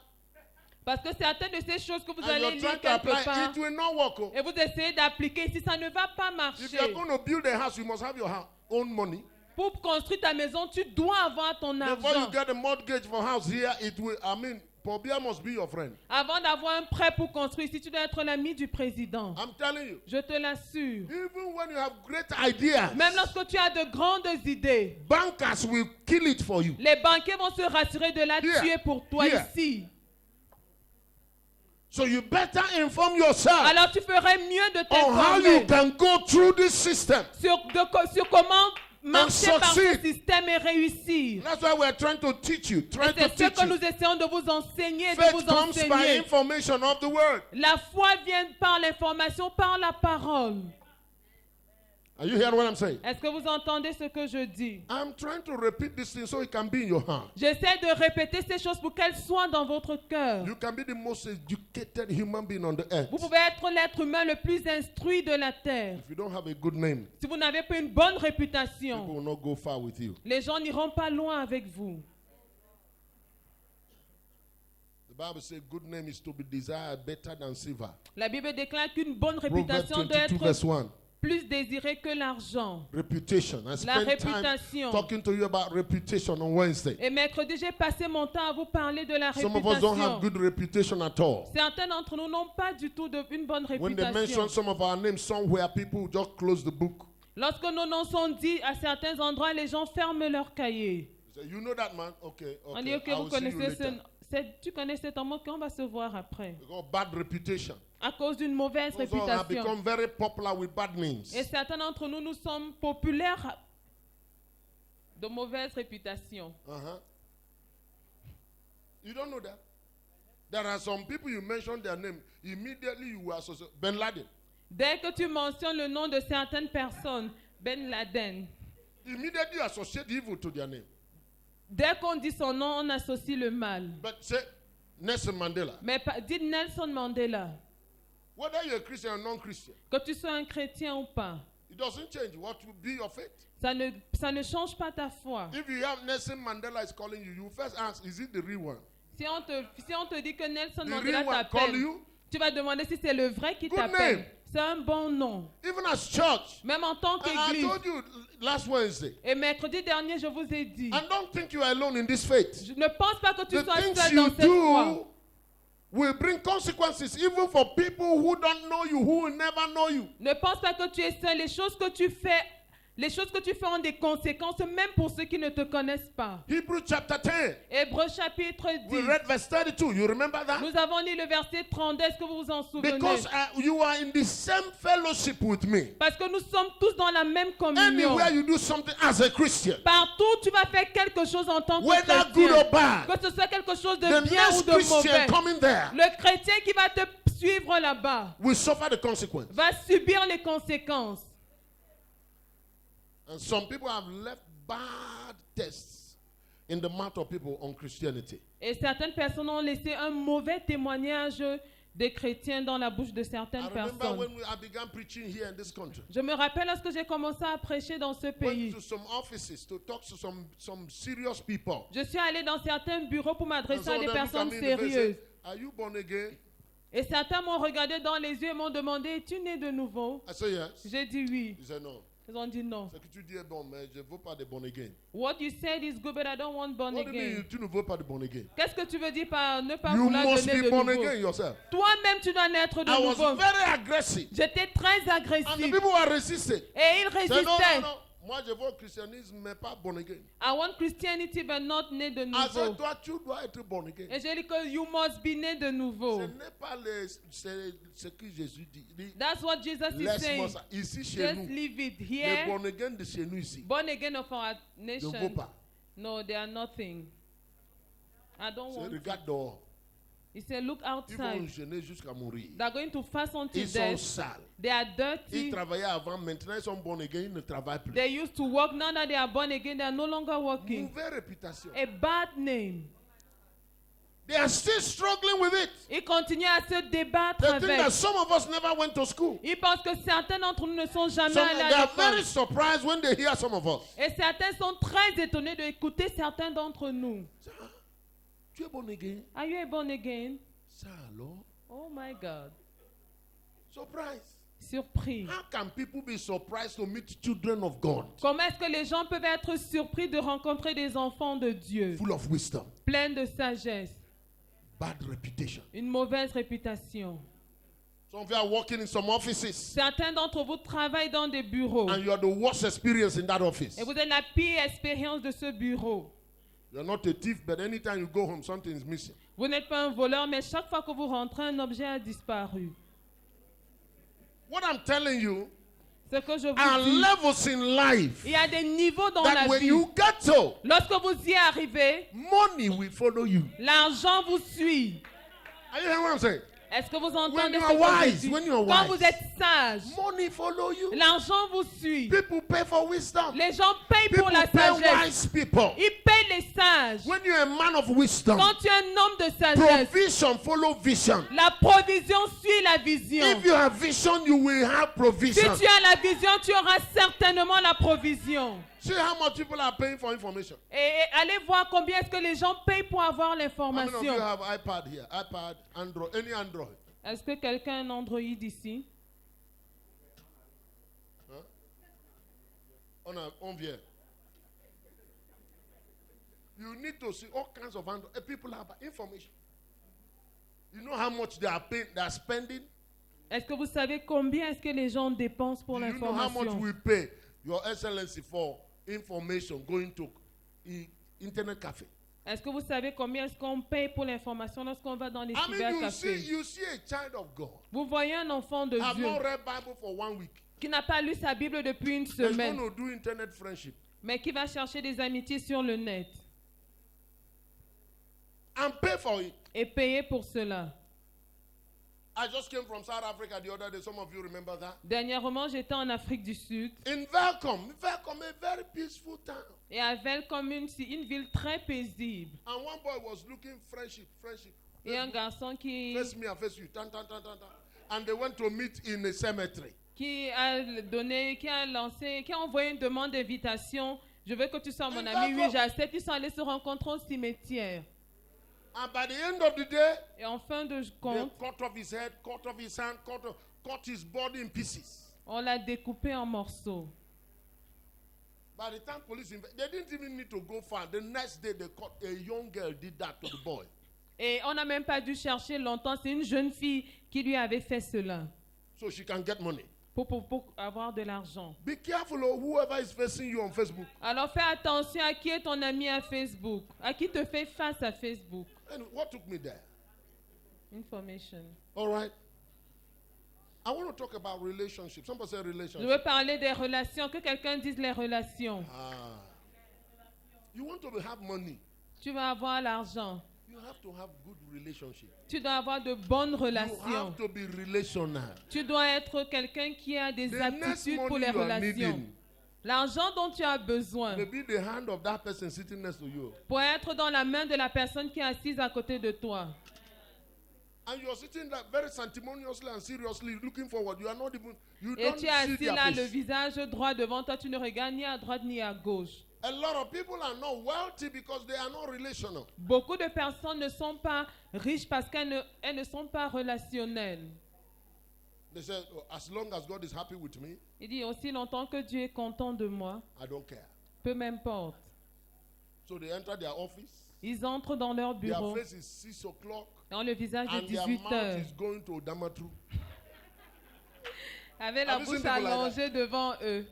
Parce que certaines de ces choses que vous and allez you're lire trying to quelque apply, part, it will not work. Oh. et vous essayez d'appliquer ici, ça ne va pas If marcher. you are going to build a house, you must have your own money. Pour construire ta maison, tu dois avoir ton Before you argent. get a mortgage for house here, it will. I mean, Pobia must be your friend. Avant d'avoir un prêt pour construire ici, tu dois être l'ami du président. I'm telling you. Je te l'assure. Even when you have great ideas, Même lorsque tu as de grandes idées, bankers will kill it for you. les banquiers vont se rassurer de la Here. tuer pour toi Here. ici. So you better inform yourself Alors tu ferais mieux de on how you t'informer can go through this system. sur comment marcher par ce succeed. système et réussir. That's why we're trying to teach you. Et Trying to c'est ce teach que you. nous essayons de vous enseigner, de Faith vous comes by enseigner. information of the word. La foi vient par l'information, par la parole. Are you hearing what I'm saying? Est-ce que vous entendez ce que je dis? I'm trying to repeat this thing so it can be in your heart. J'essaie de répéter ces choses pour qu'elles soient dans votre cœur. You can be the most educated human being on the earth. Vous pouvez être l'être humain le plus instruit de la terre. If you don't have a good name, Si vous n'avez pas une bonne people réputation, will not go far with you. les gens n'iront pas loin avec vous. The Bible says good name is to be desired better than silver. La Bible déclare qu'une bonne Proverbs réputation doit 22 verse être 1. plus désirée que l'argent. Reputation. I La spent réputation. time talking to you about reputation on Wednesday. Et mercredi, j'ai passé mon temps à vous parler de la Some of us don't have réputation. good reputation at all. Certains d'entre nous n'ont pas du tout une bonne When they mention réputation. some of our names somewhere, people just close the book. Lorsque nos noms sont dits à certains endroits, les gens ferment leur cahier. They say, you know that man? Okay, On dit, okay. ok, I vous will see you connaissez later. tu connais cet homme, ok, on va se voir après. They got bad reputation. À cause d'une mauvaise Those all have réputation. become very popular with bad names. Et certains d'entre nous, nous sommes populaires de mauvaise réputation. Uh-huh. You don't know that? There are some people you mention their name, immediately you will associate. Ben Laden. Dès que tu mentionnes le nom de certaines personnes, Ben Laden, Immediately you associate evil to their name. dès qu'on dit son nom, on associe le mal. But say Nelson Mandela. Mais dites Nelson Mandela, Whether you're a Christian or non-Christian, que tu sois un chrétien ou pas, it doesn't change what will be your faith. ça ne change pas ta foi. If you have Nelson Mandela is calling you, you first ask, is it the real one? Si on te dit que Nelson The Mandela real one call t'appelle, you. tu vas demander si c'est le vrai qui Good t'appelle. name. C'est un bon nom. Even as church. Même en tant I qu'église. told you last Wednesday. Et mercredi dernier, je vous ai dit, And don't think you are alone in this faith. je ne pense pas que tu The sois things seul you dans cette foi. do will bring consequences even for people who don't know you, who will never know you. Ne pense pas que tu es seul. Les choses que tu fais ont des conséquences, même pour ceux qui ne te connaissent pas. Hebrews chapter 10. Hébreux chapitre We 10. read verse 32. You remember that? Nous avons lu le verset 32. Est-ce que vous vous en souvenez? Because you are in the same fellowship with me. Parce que nous sommes tous dans la même communion. Anywhere you do something as a Christian, Partout, tu vas faire quelque chose en tant que whether good or chrétien. bad, Que ce soit quelque chose de the bien ou next de Christian mauvais. coming there Le chrétien qui va te suivre là-bas will suffer the consequence. va subir les conséquences. And some people have left bad tests in the mouth of people on Christianity. Et certaines personnes ont laissé un mauvais témoignage des chrétiens dans la bouche de I certaines remember personnes. when I began preaching here in this country. Je me rappelle lorsque j'ai commencé à prêcher dans ce Went pays. to some offices to talk to some serious people. Je suis allé dans certains bureaux pour And m'adresser some à of des them look at personnes me in the face and sérieuses. say, are you born again? Et certains m'ont regardé dans les yeux et m'ont demandé, es-tu né de nouveau? I said yes. J'ai dit oui. He said no. Ils ont dit non. C'est que tu dis bon, mais je ne veux pas de born again. What you said is good, but I don't want born What do you mean again. tu ne veux pas de born again? Qu'est-ce que tu veux dire par ne pas You vouloir must donner be de born nouveau? again yourself. Toi-même, tu dois naître de I was nouveau. very aggressive. J'étais très And the agressif. people were resisting. Et ils Say, no, résistaient. no, no. Moi, je veux le christianisme, mais pas born again. I want Christianity, but not né de I nouveau. said, toi, tu dois être born again. Et j'ai dit que you must be né de nouveau. Ce n'est pas ce que Jésus dit. Il dit, That's what Jesus is saying. laisse-moi ça. Ici, chez Just nous. leave it Les here. born again de chez nous ici Born again of our ne vaut nation. pas. No, they are nothing. I don't C'est want. regarde dehors. He said, look Ils vont outside. gêner jusqu'à mourir. They're going to fast until Ils sont death. sales. They are Ils dirty. travaillaient avant, maintenant ils sont born again, ils ne travaillent plus. They used to work. Now that they are born again, they are no longer working. Mauvaise réputation. A bad name. They are still struggling with it. Ils continuent à se débattre They think that avec. some of us never went to school. Ils pensent que certains d'entre nous ne sont jamais Some, allés they à are very l'école. surprised when they hear some of us. Et certains sont très étonnés d'écouter certains d'entre nous. Say, "Ah, tu es born again? Are you born again? Ça alors? Oh my God. Surprise. Surpris. How can people be surprised to meet children of God? Comment est-ce que les gens peuvent être surpris de rencontrer des enfants de Dieu, Full of wisdom. pleins de sagesse, Bad reputation. une mauvaise réputation? Some of you are working in some offices Certains d'entre vous travaillent dans des bureaux and you are the worst experience in that office. et vous avez la pire expérience de ce bureau. You are not a thief, but anytime you go home, something is missing. Vous n'êtes pas un voleur, mais chaque fois que vous rentrez, un objet a disparu. What I'm telling you, Ce que je are vous dis, levels in life il y a des niveaux dans la that when vie. you get to, Lorsque vous y arrivez, money will follow you. l'argent vous suit. Are you hearing what I'm saying? Est-ce que vous When entendez you ce are que je wise, dis? when you are Quand wise, vous êtes sage, money follow you. l'argent vous suit. People pay for wisdom. Les gens payent pour People la pay sagesse. wise people. Ils payent les sages. When you're a man of wisdom, Quand tu es un homme de sagesse, provision follow vision. la provision suit la vision. If you have vision, you will have Si provision. tu as la vision, tu auras certainement la provision. See how much people are paying for information. Et allez voir combien est-ce que les gens payent pour avoir How many of you l'information. have iPad here? iPad, Android, any Android? Est-ce que quelqu'un a un Android ici? Huh? On vient. You need to see all kinds of Android. People have information. You know how much they are paying, they are spending? Est-ce que vous savez combien est-ce que les gens dépensent pour Do you know how much l'information? we pay, Your Excellency, for information going to internet cafe? Est-ce que vous savez combien est-ce qu'on paye pour l'information lorsqu'on va dans les I mean, cybercafés? you see a child of God. Vous voyez un enfant de I've Dieu not read Bible for 1 week. qui n'a pas lu sa Bible depuis une They're semaine, going to do internet friendship. mais qui va chercher des amitiés sur le net And pay for it. et payer pour cela. I just came from South Africa the other day. Some of you remember that? Dernièrement, j'étais en Afrique du Sud In Welcome, a very peaceful town. et à Velcome, une ville très paisible. And one boy was looking friendship. Et un garçon qui Face me and face you. Tan, tan, tan, tan, tan. And they went to meet in a cemetery. a donné, qui a lancé, qui a envoyé une demande d'invitation. Je veux que tu sois mon Mais ami. Oui, d'accord. j'accepte. Ils sont allés se rencontrer au cimetière. And by the end of the day, Et en fin de they compte, cut off his head, cut off his hand, cut his body in pieces. on l'a découpé en morceaux. By the time police, they didn't even need to go far. The next day, they caught a young girl did that to the boy. Et on n'a même pas dû chercher longtemps. C'est une jeune fille qui lui avait fait cela So she can get money. pour avoir de l'argent. Be careful of whoever is facing you on Facebook. Alors fais attention à qui est ton ami à Facebook, à qui te fait face à Facebook. And what took me there? Information. All right. I want to talk about relationships. Somebody say Je relationships. veux parler des relations. Que quelqu'un dise les relations. Ah. You want to have money. Tu vas avoir l'argent. You have to have good relationships. Tu dois avoir de bonnes You relations. have to be relational. Tu dois être quelqu'un qui a des The next aptitudes pour money les you are relations. needing L'argent dont tu as besoin may be the hand of that person sitting next to you. pour être dans la main de la personne qui est assise à côté de toi. And you're sitting there very sentimentously and seriously looking forward. You are not even, you Et don't tu es see assis their là, le face. visage droit devant toi. Tu ne regardes ni à droite ni à gauche. A lot of people are not wealthy because they are not relational. Beaucoup de personnes ne sont pas riches parce elles ne sont pas relationnelles. They say, "Oh, as long as God is happy with me, Il dit aussi longtemps que Dieu est content de moi, I don't care." peu m'importe. So they enter their office. Ils entrent dans leur Their bureau, face is 6 o'clock. dans le visage de And their 18 mouth heures, is going to Damatru. avec la Have you bouche seen people like allongée devant eux.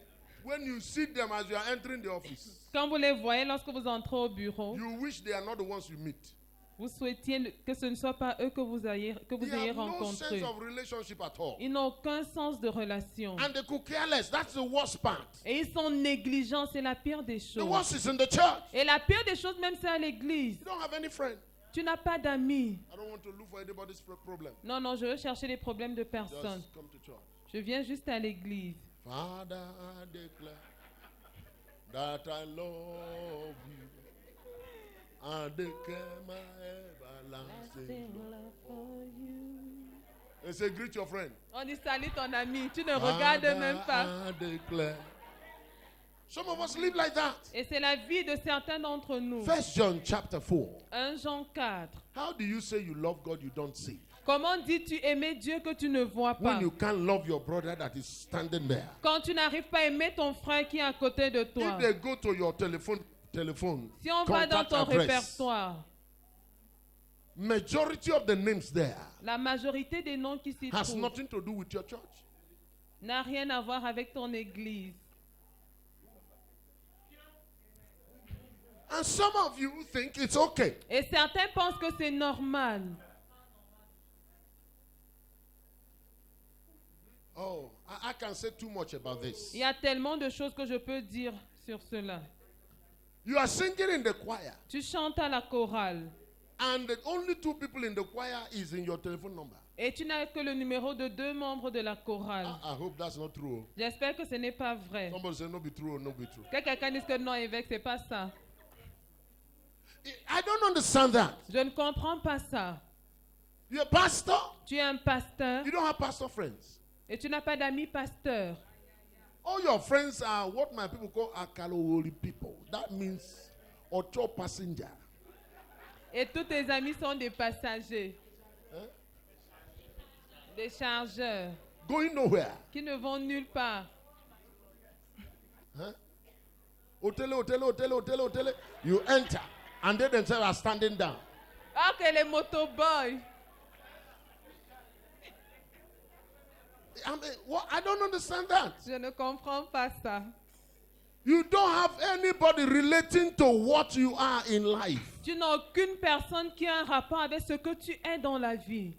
When you see them as you are entering the office, Quand vous les voyez lorsque vous entrez au bureau, you wish they are not the ones you meet. vous souhaitiez que ce ne soit pas eux que vous ayez They have no rencontrés. sense of relationship at all. Ils n'ont aucun sens de relation. And they could care less. That's the worst part. Et ils sont négligents, c'est la pire des The choses. worst is in the church. Et la pire des choses, même c'est à l'église. You don't have any friend. Tu n'as pas d'amis. I don't want to look for anybody's problem. Non, non, je veux chercher les problèmes de personne. Just come to church. Je viens juste à l'église. Father, I declare that I love you. I declare my everlasting love for you. And say, greet your friend. On dit salut ton ami. Tu ne regardes même pas. I declare. Some of us live like that. Et c'est la vie de certains d'entre nous. 1 John chapter 4. 1 Jean 4. How do you say you love God you don't see? Comment dis-tu aimer Dieu que tu ne vois pas? When you can't love your brother that is standing there. Quand tu n'arrives pas à aimer ton frère qui est à côté de toi. If they go to your telephone, si on va dans contact ton address, répertoire, majority of the names there la majorité des noms qui s'y has trouvent nothing to do with your church. n'a rien à voir avec ton église. And some of you think it's okay. Et certains pensent que c'est normal. Oh, I can say too much about this. Il y a tellement de choses que je peux dire sur cela. You are singing in the choir, Tu chantes à la chorale and the only two people in the choir is in your telephone number. et tu n'as que le numéro de 2 membres de la chorale. I hope that's not true. J'espère que ce n'est pas vrai. Somebody say no be true, no be true. Que quelqu'un dise que non, évêque, c'est pas ça. I don't understand that. Je ne comprends pas ça. You're a pastor. Tu es un pasteur You don't have pastor friends. et tu n'as pas d'amis pasteurs. All your friends are what my people call akalowoli people. That means ocho passenger. Et tous tes amis sont des passagers, Huh? des chargeurs, Going nowhere. qui ne vont nulle part. Huh? Hotele. You enter, and they themselves are standing down. Ah, que les motoboys. I don't understand that. Je ne comprends pas ça. You don't have anybody relating to what you are in life. Tu n'as aucune personne qui a un rapport avec ce que tu es dans la vie.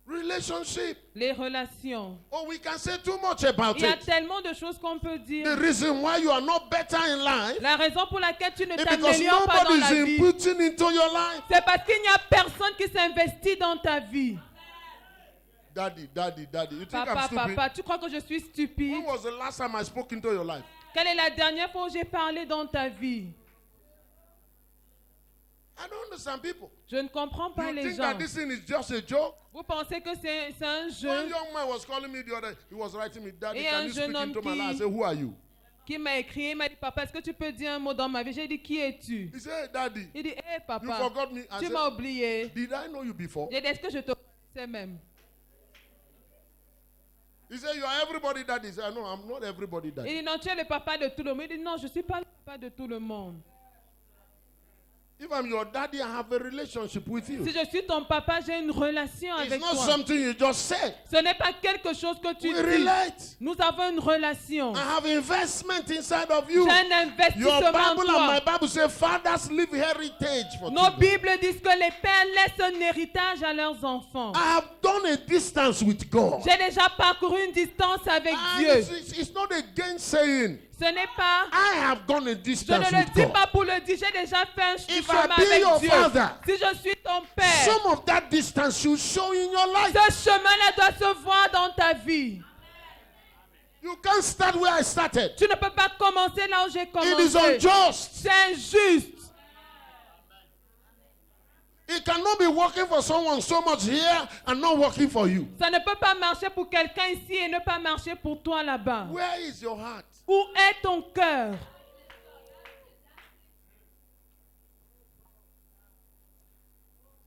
Relationship. Les relations. Oh, we can say too much about Il y a it. tellement de choses qu'on peut dire. The reason why you are not better in life La raison pour laquelle tu ne is because t'améliores pas dans nobody la is vie, inputting into your life. c'est parce qu'il n'y a personne qui s'investit dans ta vie. Daddy. You think I'm Papa, stupid? papa, tu crois que je suis stupide? When was the last time I spoke into your life? Quelle est la dernière fois où j'ai parlé dans ta vie? I don't understand people. Je ne comprends pas You les think gens. that this thing is just a joke? Vous pensez que c'est un One jeu young man was calling me the other. He was writing me, Daddy, Et can un you jeune speak homme into my qui- life? I said, who are you? qui m'a écrit, il m'a dit, papa, est-ce que tu peux dire un mot dans ma vie? J'ai dit, qui es-tu? He said, Daddy, Il dit, hé you papa, forgot me. I tu said, m'as oublié. did I know you before? J'ai dit, est-ce que je te connaissais même? He said, you are everybody daddy. He said, no, I'm not everybody Il daddy. dit, non, tu es le papa de tout le monde. Il dit, non, je ne suis pas le papa de tout le monde. If I'm your daddy, I have a relationship with you. Si je suis ton papa, j'ai une relation It's avec not toi. something you just say. Ce n'est pas quelque chose que tu We dis. relate. Nous avons une relation. I have investment inside of you. J'ai un Your investissement en Bible and my toi. Bible say fathers leave heritage for Nos children. Bibles disent que les pères laissent un héritage à leurs enfants. I have done a distance with God. J'ai déjà parcouru une distance avec And Dieu. it's not a gainsaying. Ce n'est pas... I have gone a Je distance ne le with dis God. pas pour le dire. J'ai déjà fait un If chemin I be avec your Dieu. father, Si je suis ton père, some of that distance should show in your life. ce chemin-là doit se voir dans ta vie. You can't start where I started. Tu ne peux pas commencer là où j'ai It is commencé. unjust. C'est injuste. It cannot be working for someone so much here and not working for you. Ça ne peut pas marcher pour quelqu'un ici et ne pas marcher pour toi là-bas. Where is your heart? Où est ton cœur?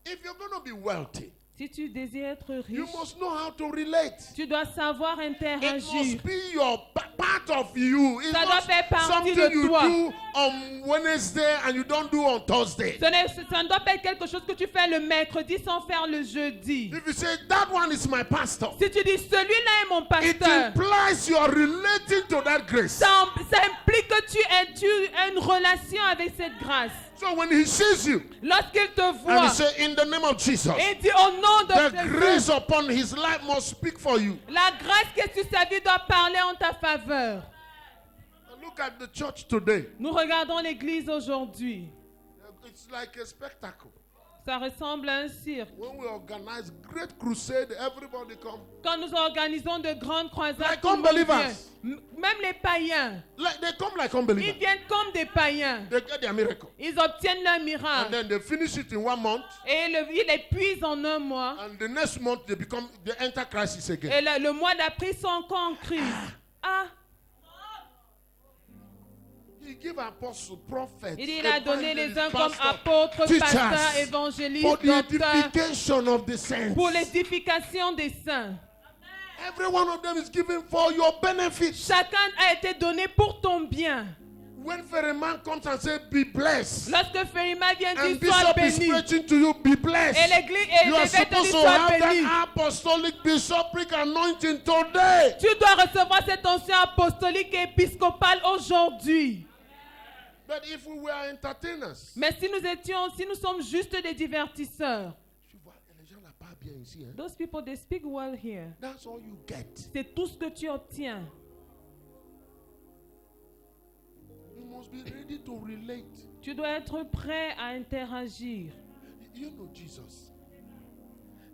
If you're going to be wealthy, Si tu désires être you riche, must know how to relate. tu dois savoir It interagir. must be your part of you. It's Ça doit not faire partie something de you toi. do on Wednesday and you don't do on Thursday. Ça ne doit pas être quelque chose que tu fais le mercredi sans faire le jeudi. If you say that one is my pastor, Si tu dis celui-là est mon it pasteur, implies you are relating to that grace. ça implique que tu as une relation avec cette grâce. So when he sees you Lorsqu'il te and voit, he say in the name of Jesus, il dit au nom de the Jésus, grace upon his life must speak for you. la grâce qui est sur sa vie doit parler en ta faveur. And look at the church today. Nous regardons l'église aujourd'hui. It's like a spectacle. Ça ressemble à un cirque. When we organize great crusade, everybody come. Quand nous organisons de grandes croisades, Like tout le monde unbelievers. vient. Même les païens, Like they come like ils unbelievers. viennent comme des païens. They get their miracle. Ils obtiennent leur And miracle. then they finish it in 1 month. Et ils épuisent en un mois. And the next month they enter crisis again. Et le mois d'après, ils sont encore en crise. Ah, He give apostles, prophets, il a donné les uns evangelists, comme pastors, apôtres, teachers, pasteurs, for évangélistes, the docteurs, edification of the saints. pour l'édification des saints. Every one of them is given for your benefit. Chacun a été donné pour ton bien. When Ferryman comes and says, be blessed, Lorsque Ferima vient dire and sois Bishop is béni, preaching to you, be blessed. et l'église et You are l'évêque te dit supposed to sois have béni, that apostolic bishopric anointing today. tu dois recevoir cette onction apostolique et épiscopale aujourd'hui. But if we were entertainers, Mais si nous sommes juste des divertisseurs, tu vois, les gens là pas bien ici, hein? those people they speak well here. That's all you get. C'est tout ce que tu obtiens. You must be ready to relate. Tu dois être prêt à interagir. You know Jesus.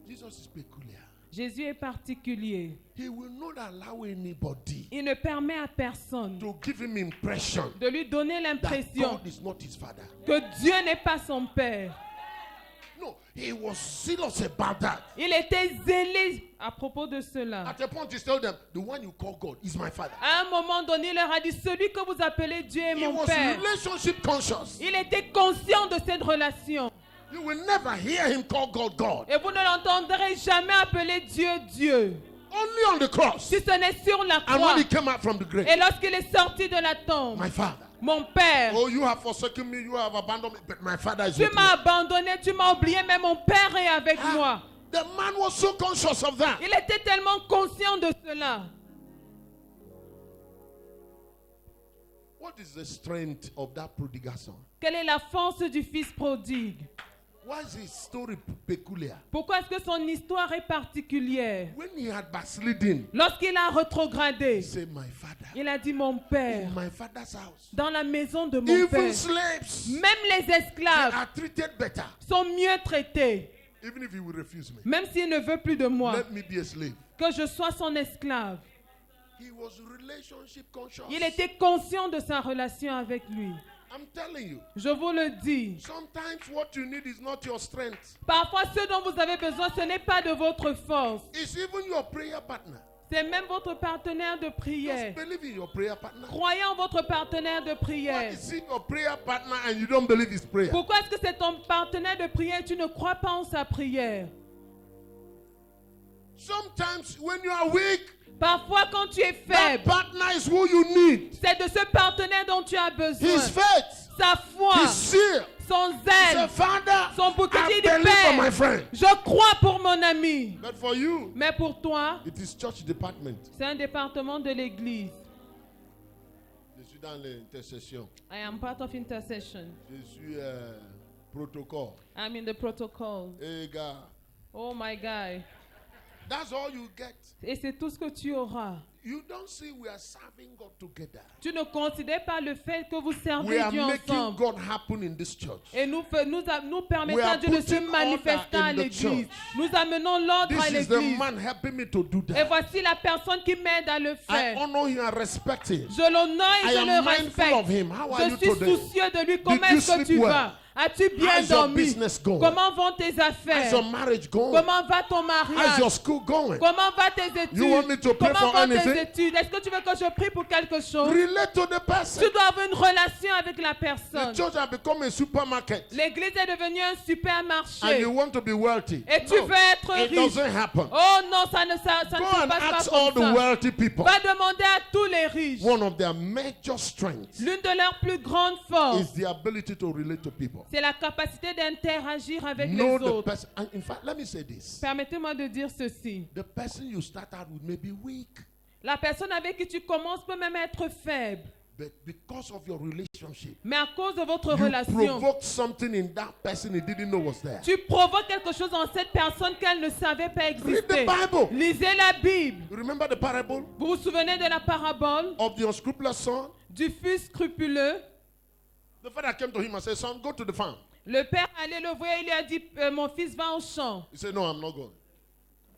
Jesus is peculiar. Jésus est particulier. He will not allow anybody Il ne permet à personne to give him impression de lui donner that l'impression God is not his father. que Dieu n'est pas son père. No, he was serious about that. Il était zélé à propos de cela. At a point, he told them, the one you call God is my father. À un moment donné, il leur a dit, celui que vous appelez Dieu est He mon was père. relationship conscious. Il était conscient de cette relation. You will never hear him call God God. Et vous ne l'entendrez jamais appeler Dieu Dieu. Only on the cross. Si ce n'est sur la And croix. when he came out from the grave, Et lorsqu'il est sorti de la tombe, my father. mon père, Oh, you have forsaken me, you have abandoned me, but my father is tu with me. m'as abandonné, tu m'as oublié, mais mon père est avec moi. The man was so conscious of that. Il était tellement conscient de cela. What is the strength of that prodigal son? Quelle est la force du fils prodigue? Why is his story peculiar? Pourquoi est-ce que son histoire est particulière? When he had backslidden, Lorsqu'il a rétrogradé, he said, my father, il a dit mon père, in my father's house, dans la maison de mon even père, slaves même les they esclaves are treated better. sont mieux traités. Even if he will refuse me, Même s'il ne veut plus de moi, let me be a slave. que je sois son esclave. He was relationship conscious. Il était conscient de sa relation avec lui. I'm telling you, Je vous le dis. sometimes what you need is not your strength. Parfois, ce dont vous avez besoin, ce n'est pas de votre force. It's even your prayer partner. C'est même votre partenaire de Just prière. believe in your prayer partner. Croyez en votre partenaire de Why prière. is it your prayer partner and you don't believe his prayer? Pourquoi est-ce que c'est ton partenaire de prière et tu ne crois pas en sa prière? Sometimes when you are weak, Parfois, quand tu es that faible, partner is who you need. c'est de ce partenaire dont tu as besoin. His faith, Sa foi, his zeal. son Say, zèle, Father, son bouquet I de believe for my Père. friend. Je crois pour mon ami. But for you, Mais pour toi, it is church department. c'est un département de l'église. Je suis dans l'intercession. I am part of intercession. Je suis protocole. I'm in the protocol. Hey, gars. Oh my guy. That's all you get. Et c'est tout ce que tu auras. You don't see we are serving God together. Tu ne considères pas le fait que vous We servez are Dieu making ensemble. God happen in this church. Et nous We permettons are à Dieu de se putting manifester order à in the l'église. church. Nous amenons l'ordre à This is the l'église. man helping me to do Et that. voici la personne qui m'aide à le I faire. honor him and respect him. Je l'honore et I je am le mindful of respecte. him. How are you Je suis today? soucieux de lui. Comment you est-ce que sleep tu well? vas? As-tu bien How's your dormi? business going? Comment vont tes How's affaires? your marriage going? Comment va ton How's mariage? your school going? Comment va tes You want me études? to pray Comment for vont tes anything? études? Est-ce que tu veux que je prie pour quelque chose? Relate to the person. Tu dois avoir une relation avec la The personne. church has become a supermarket. L'église est devenue un And supermarché. you want to be wealthy. Et tu No, veux être it riche. doesn't happen. Oh non, ça ne Go se and passe ask pas all comme the ça. wealthy people. Va demander à tous les riches. One of their major strengths L'une de leurs plus grandes forces, is the ability to relate to people. c'est la capacité d'interagir avec Know les the autres. person. And in fact, let me say this. Permettez-moi de dire ceci. The person you start out with may be weak, La personne avec qui tu commences peut même être faible. but because of your relationship, Mais à cause de votre you relation, provoked something in that person he didn't know was there. tu provoques quelque chose en cette personne qu'elle ne savait pas Read the exister. Bible. Lisez la Bible. You remember the parable Vous vous souvenez de la parabole of the unscrupulous son? du fils scrupuleux? The father came to him and said, son, go to the farm. Le père allait le voir, il lui a dit, mon fils va au champ. He said, no, I'm not going.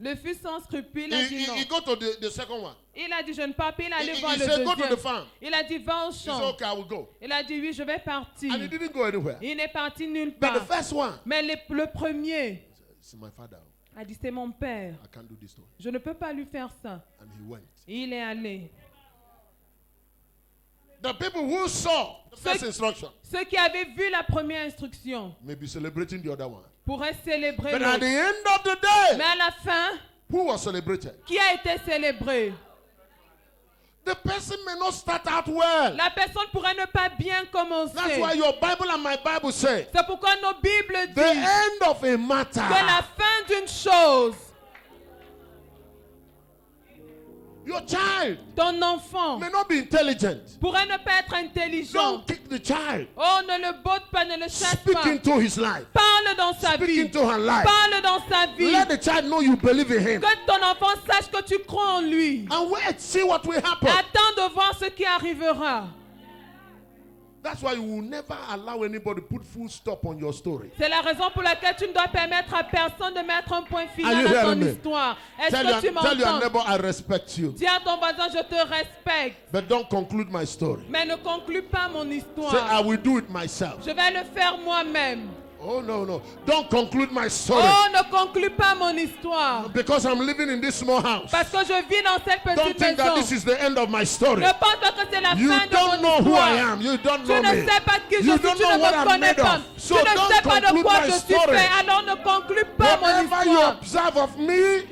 Le fils sans scrupule a dit non. He go to the second one. Il a dit, je ne pars pas, il allait voir He le said, go to the deuxième. farm. Il a dit, va au He said, champ. okay, I will go. Il a dit, oui, je vais partir. And he didn't go anywhere. Il n'est parti nulle But the part. first one, Mais le premier it's my father. a dit, c'est mon père. I can't do this to him. Je ne peux pas lui faire ça. And he went. Il est allé. The people who saw the first instruction Ceux qui avaient vu la première instruction may be celebrating the other one. pourraient célébrer But at the l'autre. end of the day, Mais à la fin, who was celebrated? qui a été célébré? The person may not start out well. La personne pourrait ne pas bien commencer. That's why your Bible and my Bible say C'est pourquoi nos Bibles the disent end of a matter que la fin d'une chose, Your child ton enfant may not be intelligent. pourrait ne pas être intelligent. Don't kick the child. Oh, ne le botte pas, ne le chasse Speak pas. into his life. Parle dans sa Speak vie. into her life. Parle dans sa vie. Let the child know you believe in him. Que ton enfant sache que tu crois en lui. And wait, see what will happen. Attends de voir ce qui arrivera. That's why you will never allow anybody to put full stop on your story. C'est la raison pour laquelle tu ne dois permettre à personne de mettre un point Are final you à ton hearing me? histoire. Est-ce Tell que tu your m'entends? neighbor, I respect you. Dis à ton voisin, je te respecte. But don't conclude my story. Mais ne conclue pas mon Say, I histoire. will do it myself. Je vais le faire moi-même. Oh, no, no. Don't conclude my story. Oh, ne conclue pas mon histoire. Because I'm living in this small house. Parce que je vis dans cette Don't petite think that maison. this is the end of my story. Ne pense pas que c'est la You fin de don't mon know who I histoire. am. You don't Tu know ne me. sais pas qui je You suis, don't tu know ne what me I'm connais made pas. of. So Tu ne don't sais pas de conclude quoi my je suis story. fait, alors ne conclue pas mon Whatever you histoire. observe of me,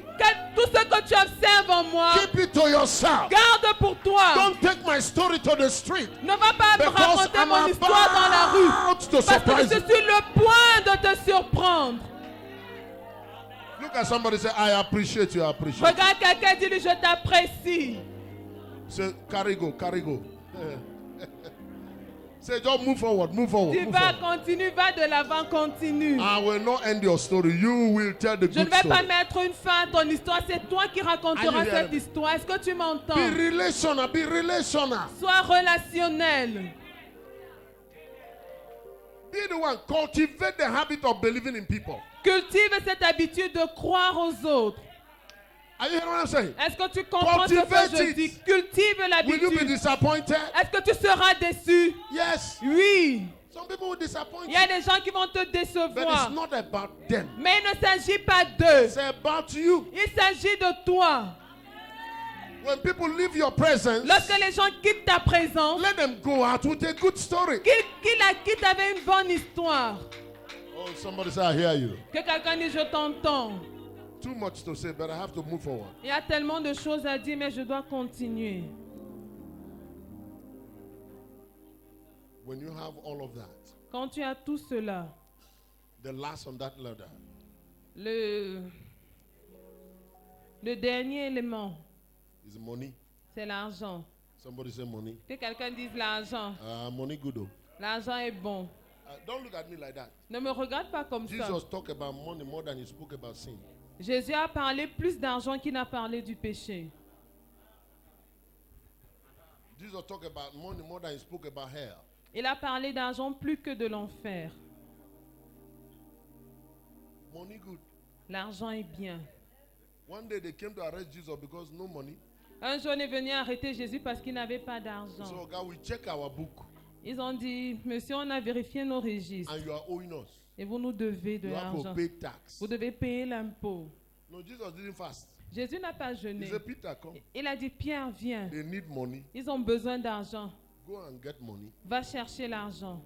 Tout ce que tu observes en moi, keep it to yourself. garde pour toi. Don't take my story to the street. Ne va pas me Because raconter I'm mon histoire dans la rue. about to Parce que surprise je you. suis le point de te surprendre. Look at somebody say, I appreciate you, I appreciate you. Regarde quelqu'un, dis-lui, je t'apprécie. Say, carry go, carry go. Say, just move forward, move forward. Tu Move vas, forward. continue, va de l'avant, continue. I will not end your story. You will tell the Je ne good vais pas story. mettre une fin à ton histoire, c'est toi qui raconteras Are you hearing cette me? histoire. Est-ce que tu m'entends? Be relational, be relational. Sois relationnel. Be the one. Cultivate the habit of believing in people. Cultive cette habitude de croire aux autres. Are you hearing what I'm saying? Est-ce que tu comprends ce Cultivate que je it. dis? Cultive Will you be l'habitude. disappointed? Est-ce que tu seras déçu? Yes. Oui. Some people will disappoint Il you. y a des gens qui vont te But it's décevoir. not about them. Mais il ne s'agit pas d'eux. It's about you. Il s'agit de toi. When people leave your presence, Lorsque les gens quittent ta présence, let them go out with a good story. qu'ils la quittent avec une bonne histoire. Oh, somebody say, I hear you. Que quelqu'un dise, je t'entends. Too much to say, but I have to move forward. Il y a tellement de choses à dire, mais je dois continuer. When you have all of that, Quand tu as tout cela, the last on that ladder le dernier élément, is money. c'est l'argent. Somebody say money. Que quelqu'un dise l'argent. Money good. Oh. L'argent est bon. Don't look at me like that. Ne me regarde pas comme ça. Jesus talked about money more than he spoke about sin. Jésus a parlé plus d'argent qu'il n'a parlé du péché. Jesus talked about money more than he spoke about hell. Il a parlé d'argent plus que de l'enfer. Money good. L'argent est bien. One day they came to arrest Jesus because no money. Un jour, on est venu arrêter Jésus parce qu'il n'avait pas So d'argent. God, we check our book Ils ont dit, monsieur, on a vérifié nos registres and you are owing us. et vous nous devez de You have to l'argent. pay tax. Vous devez payer l'impôt. No, Jesus didn't fast. Jésus n'a pas He jeûné. said, Peter, come. Il a dit, Pierre, viens. They need money. Ils ont besoin d'argent. Go and get money. Va chercher l'argent.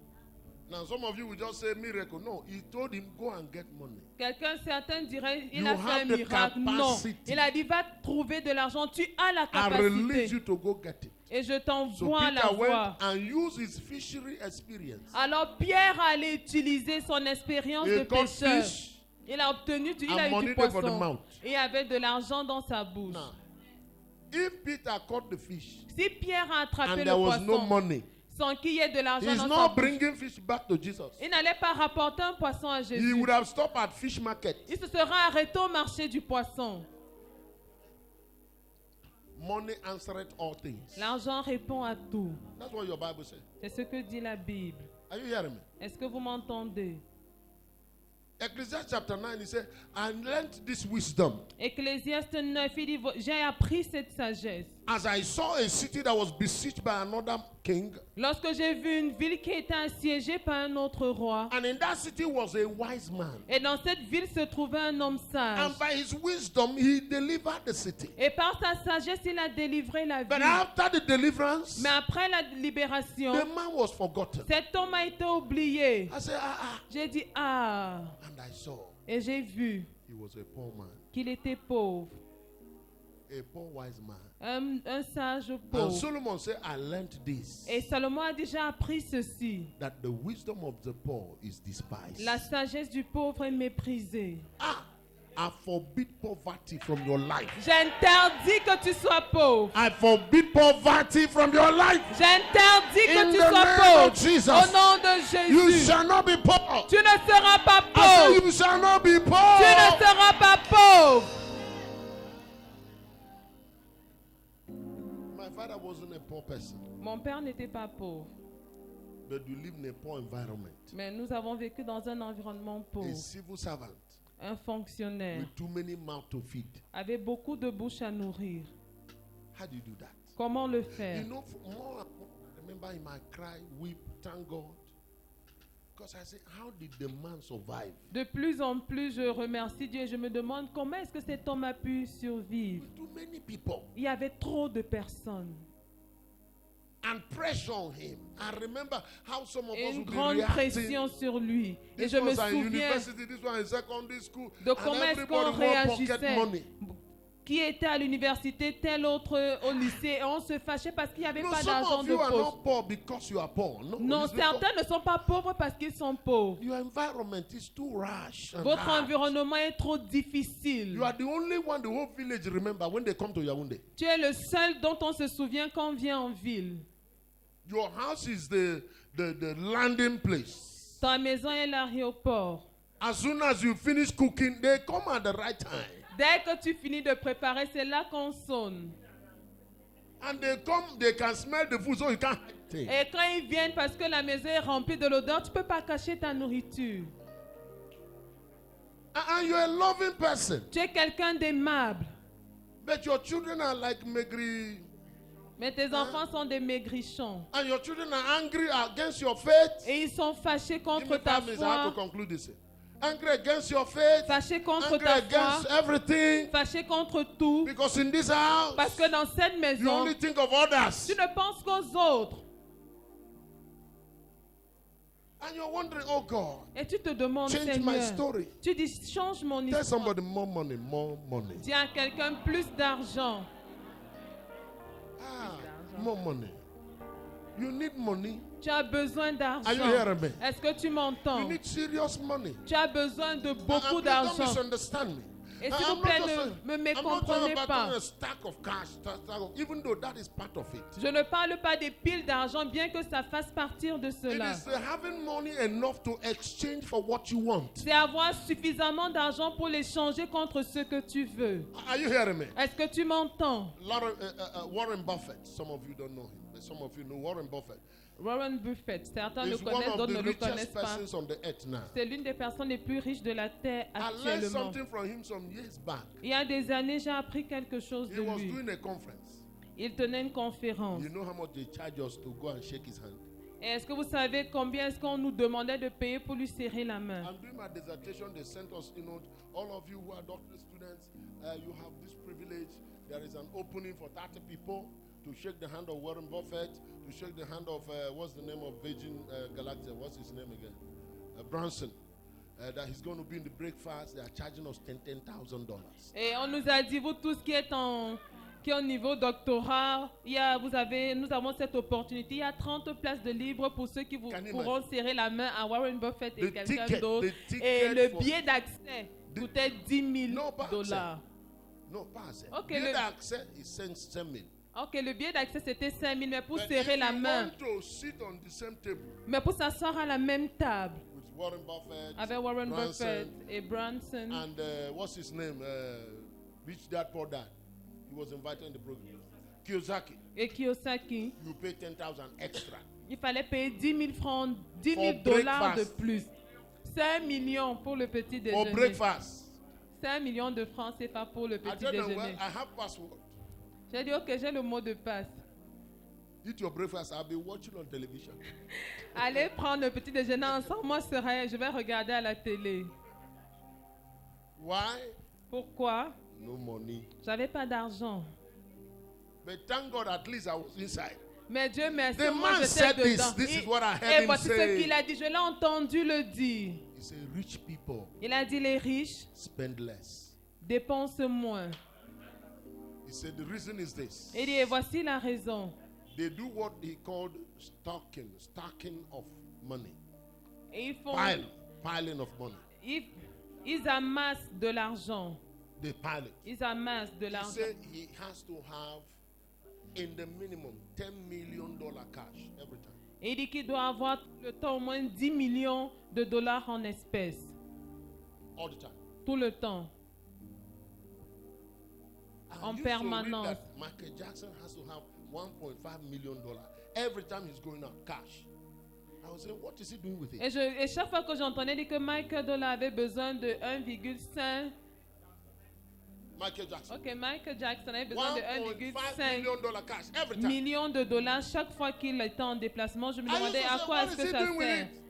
Now, some of you will just say miracle. No, he told him, go and get money. Quelqu'un, certains diraient, il You a fait un have the miracle. Non. capacity. Il a dit, va trouver de l'argent. Tu as la I release capacité. you to go get it. Et je So t'envoie la Peter went voie. and used his fishery experience. Alors Pierre allait utiliser son expérience He de caught pêcheur. fish. Il a obtenu, il And a eu money du there for the poisson. mouth. Et il y avait de l'argent dans sa bouche. Now, if Peter caught the fish Si Pierre a attrapé and le there was no poisson money, sans qu'il y ait de l'argent he's dans sa not bouche, bringing fish back to Jesus. il n'allait pas rapporter un poisson à He Jésus. would have stopped at fish market. Il se sera arrêté au marché du poisson. Money answered all things. L'argent répond à tout. That's what your Bible says. C'est ce que dit la Bible. Are you hearing me? Est-ce que vous m'entendez? Ecclesiastes chapter 9, he said, I learned this wisdom Ecclésiaste 9, il dit, j'ai appris cette sagesse. as I saw a city that was besieged by another king, Lorsque j'ai vu une ville qui était assiégée par un autre roi, and in that city was a wise man. et dans cette ville se trouvait un homme sage. And by his wisdom, he delivered the city. Et par sa sagesse, il a délivré la But ville. after the deliverance, Mais après la libération, the man was forgotten. cet homme a été oublié. I said, J'ai dit, ah, And I saw et j'ai vu he was a poor man, qu'il était pauvre. a poor wise man. Un sage And pauvre. Solomon said, I learned this, Et Salomon a déjà appris ceci. that the wisdom of the poor is despised. La sagesse du pauvre est méprisée. I forbid poverty from your life. J'interdis que tu sois pauvre. I forbid poverty from your life. J'interdis que In tu the sois name pauvre. of Jesus. Au nom de You Jésus. shall not be poor. Tu ne seras pas I pauvre. say you shall not be Tu ne poor. seras pas pauvre. My father wasn't a poor person, Mon père n'était pas pauvre. but we live in a poor environment. Mais nous avons vécu dans un environnement A pauvre. civil servant Un fonctionnaire with too many mouths to feed. avait beaucoup de bouches à nourrir. How do you do that? Comment le You faire? know, more and more, I remember him, I cry, weep, thank God. Because I say, how did the man survive? De plus en plus, je remercie Dieu et je me demande comment est-ce que cet homme a pu survivre. With too many people. Il y avait trop de personnes. And pressure on him. I remember how some of Et us une would be grande reacting. pression sur lui. Et This je me was in souviens university, this one in secondary school. de And comment est-ce qu'on everybody want pocket réagissait. money. Qui était à l'université, tel autre au lycée. Et on se fâchait parce qu'il n'y avait No, pas some d'argent of de you are poche. not poor because you are poor. No, Non, it's because certains ne sont pas pauvres parce qu'ils sont pauvres. your environment is too rash and Votre hard. environnement est trop difficile. You are the only one the whole village remember when they come to Yaoundé. Tu es le seul dont on se souvient quand on vient en ville. Your house is the landing place. Ta maison est l'aéroport. As soon as you finish cooking, they come at the right time. Dès que tu finis de préparer, c'est là qu'on sonne. And they come, they can smell the food, so you can't hide it. Et quand ils viennent parce que la maison est remplie de l'odeur, tu ne peux pas cacher ta nourriture. And you're a loving person. Tu es quelqu'un d'aimable. But your children are like Megri. Mais tes enfants sont des maigrichons. And your children are angry against your faith. Et ils sont fâchés Give contre me ta 5 minutes, I have to foi. conclude this. Angry against your faith. Fâchés contre Angry ta against foi. everything. Fâchés contre tout. Because in this house, Parce que dans cette you maison, only think of others. tu ne penses qu'aux autres. And you're wondering, oh God, Et tu te demandes, change my Seigneur, story. tu dis, change mon Tell histoire. somebody more money, more money. Dis à quelqu'un plus d'argent. More money. You need money. Tu as besoin Are you hearing d'argent. me? Est-ce que tu You m'entends? need serious money. Tu as besoin de beaucoup And please don't d'argent. misunderstand me. Et I'm s'il vous not plaît, just ne saying- me I'm not talking mécomprenez about pas. a stack of cash, even though that is part of it. Je ne parle pas des piles d'argent, bien que ça fasse partir de It cela. is having money enough to exchange for what you want. C'est avoir suffisamment d'argent pour l'échanger contre ce que tu veux. Are you hearing me? Est-ce que tu m'entends? Warren Buffett. Some of you don't know him, but some of you know Warren Buffett. Warren Buffett, certains le He's one connaissent, of d'autres the ne le connaissent richest pas. persons on the earth now. C'est l'une des personnes les plus riches de la Terre I learned actuellement. something from him some years back. Il y a des années, j'ai appris quelque chose He de was lui. doing a conference. Il tenait une conférence. You know how much they charge us to go and shake his hand? Et est-ce que vous savez combien est-ce qu'on nous demandait de payer pour lui serrer la main? And during my dissertation, they sent us, all of you who are doctorate students, you have this privilege. There is an opening for 30 people to shake the hand of Warren Buffett, to shake the hand of, what's the name of Virgin Galactic? What's his name again? Branson. That he's going to be in the breakfast. They are charging us $10,000. Et on nous a dit, vous tous qui êtes au niveau doctorat, nous avons cette opportunité. Il y a 30 places de libre pour ceux qui Can you pourront serrer la main à Warren Buffett et The quelqu'un ticket- d'autre. the ticket Et le for- billet d'accès coûtait 10 000 No, pas dollars. No, pas that. Okay, The le- access is 10,000. Ok, le billet d'accès c'était 5 000, mais pour But serrer if la you main, want to sit on the same table mais pour s'asseoir à la même table with Warren Buffett, avec Warren Branson, Buffett et Branson and what's his name? Rich Dad Poor Dad. He was invited in the program. Kiyosaki. et Kiyosaki, You pay 10,000 extra. il fallait payer 10 000 francs, 10 000 For dollars de breakfast. plus. 5 millions pour le petit for déjeuner. breakfast. 5 millions de francs CFA pour le I petit tell them, well, déjeuner. I have password. J'ai dit, ok, j'ai le mot de passe. Eat your breakfast. I'll be watching on television. Allez prendre le petit déjeuner ensemble. Moi, je vais regarder à la télé. Why? Pourquoi? No money. J'avais pas d'argent. But thank God at least I was inside. Mais Dieu merci, The moi man j'étais said this. dedans. This Et- is what I heard Et him voici ce say. qu'il a dit. Je l'ai entendu le dire. He said, rich people Il a dit, les riches spend less. dépensent moins. He said, the reason is this. Il dit, et voici la raison. They do what he called stacking of money. Et ils font, Piling of money. ils amassent de l'argent. They pile it. Ils amassent de He l'argent. said he has to have, in the minimum, $10 million cash every time. Et il dit qu'il doit avoir tout le temps au moins 10 millions de dollars en espèces. All the time. Tout le temps. I En used to read permanence. that Michael Jackson has to have $1.5 million every time he's going out, cash. I was saying, what is he doing with it? Et chaque fois que j'entendais dire que Michael Dollar avait besoin de 1,5. Michael Jackson. Ok, Michael Jackson avait besoin de $1.5 1,5 million cash every time. millions de dollars chaque fois qu'il était en déplacement. Je me I used demandais to à say, quoi what est-ce is que he ça doing with sert. it?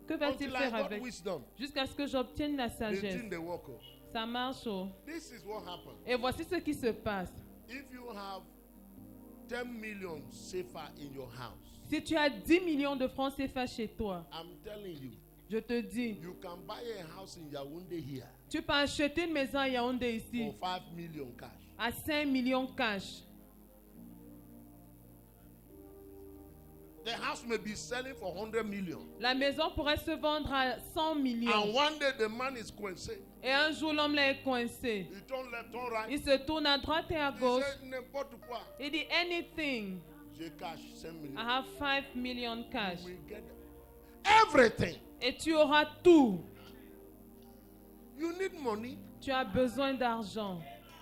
Que va-t-il Until I faire got avec? wisdom. Jusqu'à ce que j'obtienne la The sagesse. thing they work on. Ça marche. Oh. This is what happens. Et voici ce qui se passe. If you have 10 million safer in your house, Si tu as 10 millions de francs CFA chez toi, I'm telling you, je te dis, you can buy a house in Yaoundé here tu peux acheter une maison à Yaoundé ici for 5 million cash. à 5 millions cash. The house may be selling for 100 million. La maison pourrait se vendre à 100 millions. And one day the man is coincé. Et un jour, l'homme là est coincé. He turn left, turn right. Il se tourne à droite et à He gauche. said n'importe quoi. Il dit, anything. J'ai cash 5 million. I have 5 million cash. We get everything. Et tu auras tout. You need money. Tu as besoin d'argent.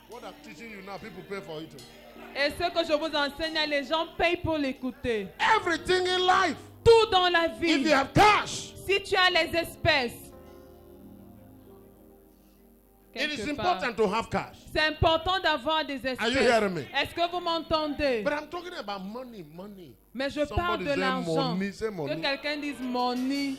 What I'm teaching you now, people pay for it. Et ce que je vous enseigne, les gens payent pour l'écouter. Everything in life. Tout dans la If you vie. have cash, Si tu as les espèces. it is quelque part, important to have cash. c'est important d'avoir des Are you hearing espèces. me? Est-ce que vous m'entendez? But I'm talking about money. Mais je parle Somebody de say l'argent. money, say Que money. quelqu'un dise money.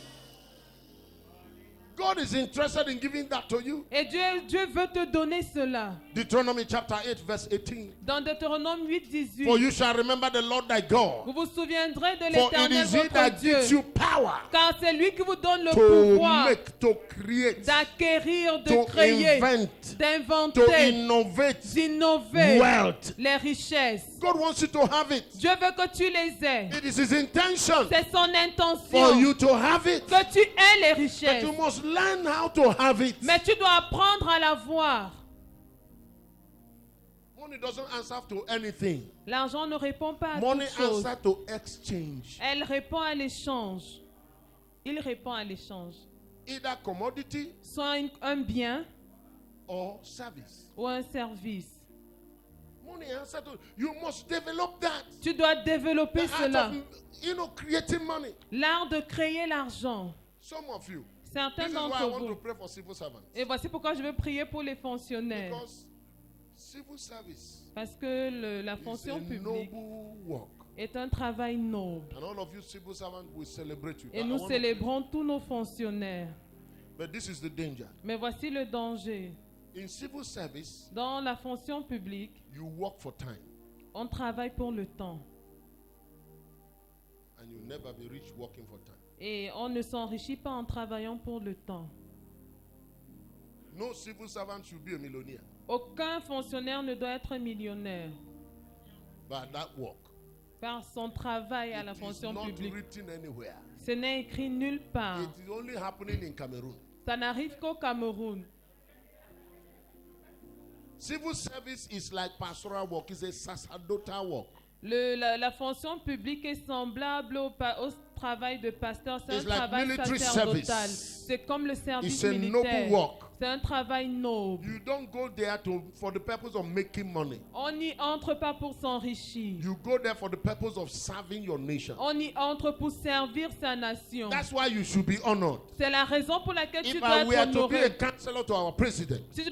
God is interested in giving that to you. Et Dieu veut te donner cela. Deuteronomy chapter 8, verse 18. Dans Deutéronome 8, 18. For you shall remember the Lord thy God. Vous vous souviendrez de For it l'Éternel is he votre that Dieu. gives you power Car c'est lui qui vous donne le to pouvoir make, to create, d'acquérir, de to créer, invent, to d'inventer, innovate d'innover wealth. les richesses. God wants you to have it. Dieu veut que tu les aies. It is his intention C'est son for intention you to have it. que tu aies les But richesses. you must learn how to have it. Mais tu dois apprendre à l'avoir. Money doesn't answer to anything. L'argent ne répond pas à Money toute chose. answer to exchange. Elle répond à l'échange. Il répond à l'échange. Either commodity Soit un bien or service. ou un service. Money answer to. You must develop that. Tu dois développer The art cela. of, creating money. L'art de créer l'argent. Some of you. Certains This is why I d'entre want to vous. pray for civil servants. Et voici pourquoi je veux prier pour les fonctionnaires. Because civil service Parce que la is fonction a publique noble work. est un travail noble. And all of you civil servants will celebrate you. Et I nous want to- célébrons tous nos fonctionnaires. But this is the danger. Mais voici le danger. In civil service, Dans la fonction publique, you work for time. on travaille pour le temps. And you'll never be rich working for time. Et on ne s'enrichit pas en travaillant pour le temps. No civil servant should be a millionaire. Aucun fonctionnaire ne doit être millionnaire But that work, par son travail à la it is fonction not publique. written anywhere. Ce n'est écrit nulle part. It is only happening in Cameroon. Ça n'arrive qu'au Cameroun. Civil service is like pastoral work. It's a sacerdotal work. La fonction publique est semblable au travail de pasteur. C'est un It's like travail military sacerdotal. service. C'est comme le service It's a militaire. noble work. C'est un travail noble. You don't go there for the purpose of making money. On n'y entre pas pour s'enrichir. You go there for the purpose of serving your nation. On y entre pour servir sa nation. That's why you should be honored. C'est la raison pour laquelle tu If dois I were être to be a honoré. counselor to our president, Si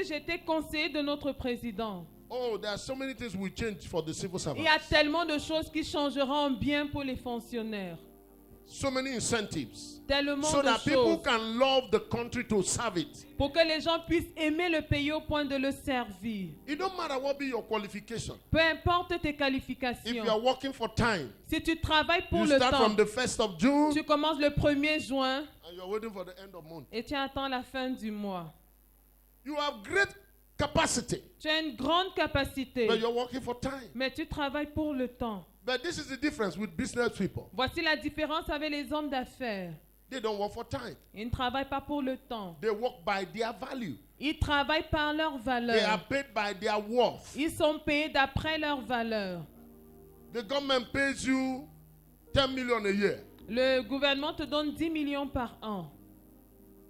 j'étais conseiller de notre président, oh, there are so many things we change for the civil il y a servants. tellement de choses qui changeront bien pour les fonctionnaires. So many incentives. Tellement So de that people choses can love the country to serve it. pour que les gens puissent aimer le pays au point de le servir. It don't matter what be your qualification. Peu importe tes If you qualifications. are working for time, Si tu travailles pour you le start temps, from the 1st of June tu commences le 1er juin and you're waiting for the end of month. et tu attends la fin du mois. You have great capacity, Tu as une grande capacité, but you're working for time. mais tu travailles pour le temps. But this is the difference with business people. Voici la différence avec les hommes d'affaires. They don't work for time. Ils ne travaillent pas pour le temps. They work by their value. Ils travaillent par leur They valeur. are paid by their worth. Ils sont payés d'après leur valeur. The government pays you 10 million a year, Le gouvernement te donne 10 millions par an.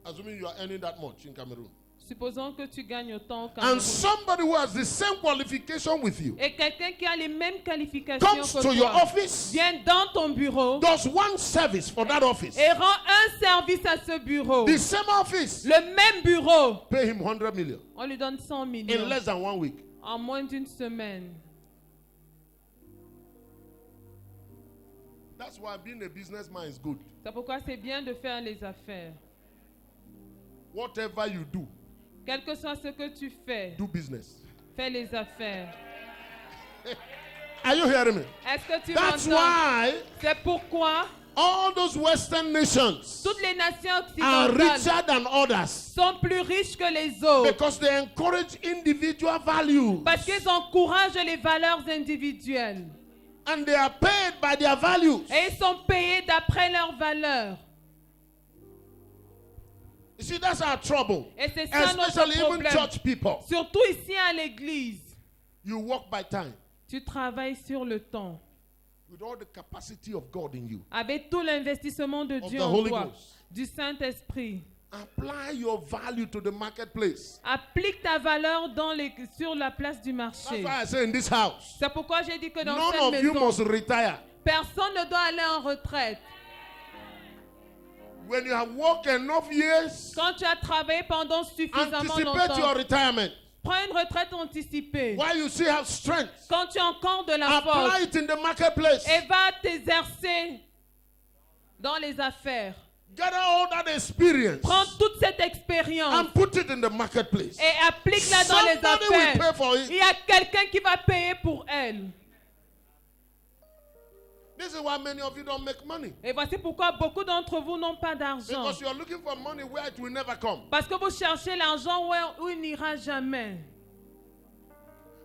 assuming you are earning that much in Cameroon. Supposons que tu gagnes autant au And Cameroun. somebody who has the same qualification with you Et quelqu'un qui a les mêmes qualifications comes que to your toi office, vient dans ton bureau does one service for that office. et rend un service à ce bureau. The same office, Le même bureau, pay him 100 million on lui donne 100 in millions less than 1 week. en moins d'une semaine. That's why being a businessman is good. C'est pourquoi c'est bien de faire les affaires. Whatever you do, Quel que soit ce que tu fais, do business. fais les affaires. Are you hearing me? Est-ce que tu That's m'entends? why C'est pourquoi all those Western nations toutes les nations are occidentales richer than others sont plus riches que les autres. because they encourage individual values Parce qu'ils encouragent les valeurs individuelles. and they are paid by their values. Et ils sont payés d'après leurs valeurs. You see, that's our trouble. Et c'est ça notre Especially even problème. church people. Surtout ici à l'église. You work by time Tu travailles sur le temps. with all the capacity of God in you. Avec tout l'investissement de Of Dieu the en Holy toi. Ghost. Du Saint-Esprit. Apply your value to the marketplace. Applique ta valeur sur la place du That's marché. why I say in this house, C'est pourquoi j'ai dit que dans none cette of you maison, must retire. personne ne doit aller en retraite. When you have worked enough years, Quand tu as travaillé pendant suffisamment anticipate your longtemps, retirement. prends une retraite anticipée. While you still have strength, Quand tu as encore de la apply force, it in the marketplace. et va t'exercer dans les affaires. Gather all that experience Prends toute cette expérience and put it in the marketplace. et applique-la dans les Somebody will pay affaires. for Il it. y a quelqu'un qui va payer pour elle. This is why many of you don't make money. Et voici pourquoi beaucoup d'entre vous n'ont pas d'argent. Because you are looking for money where it will never come. Parce que vous cherchez l'argent où il n'ira jamais.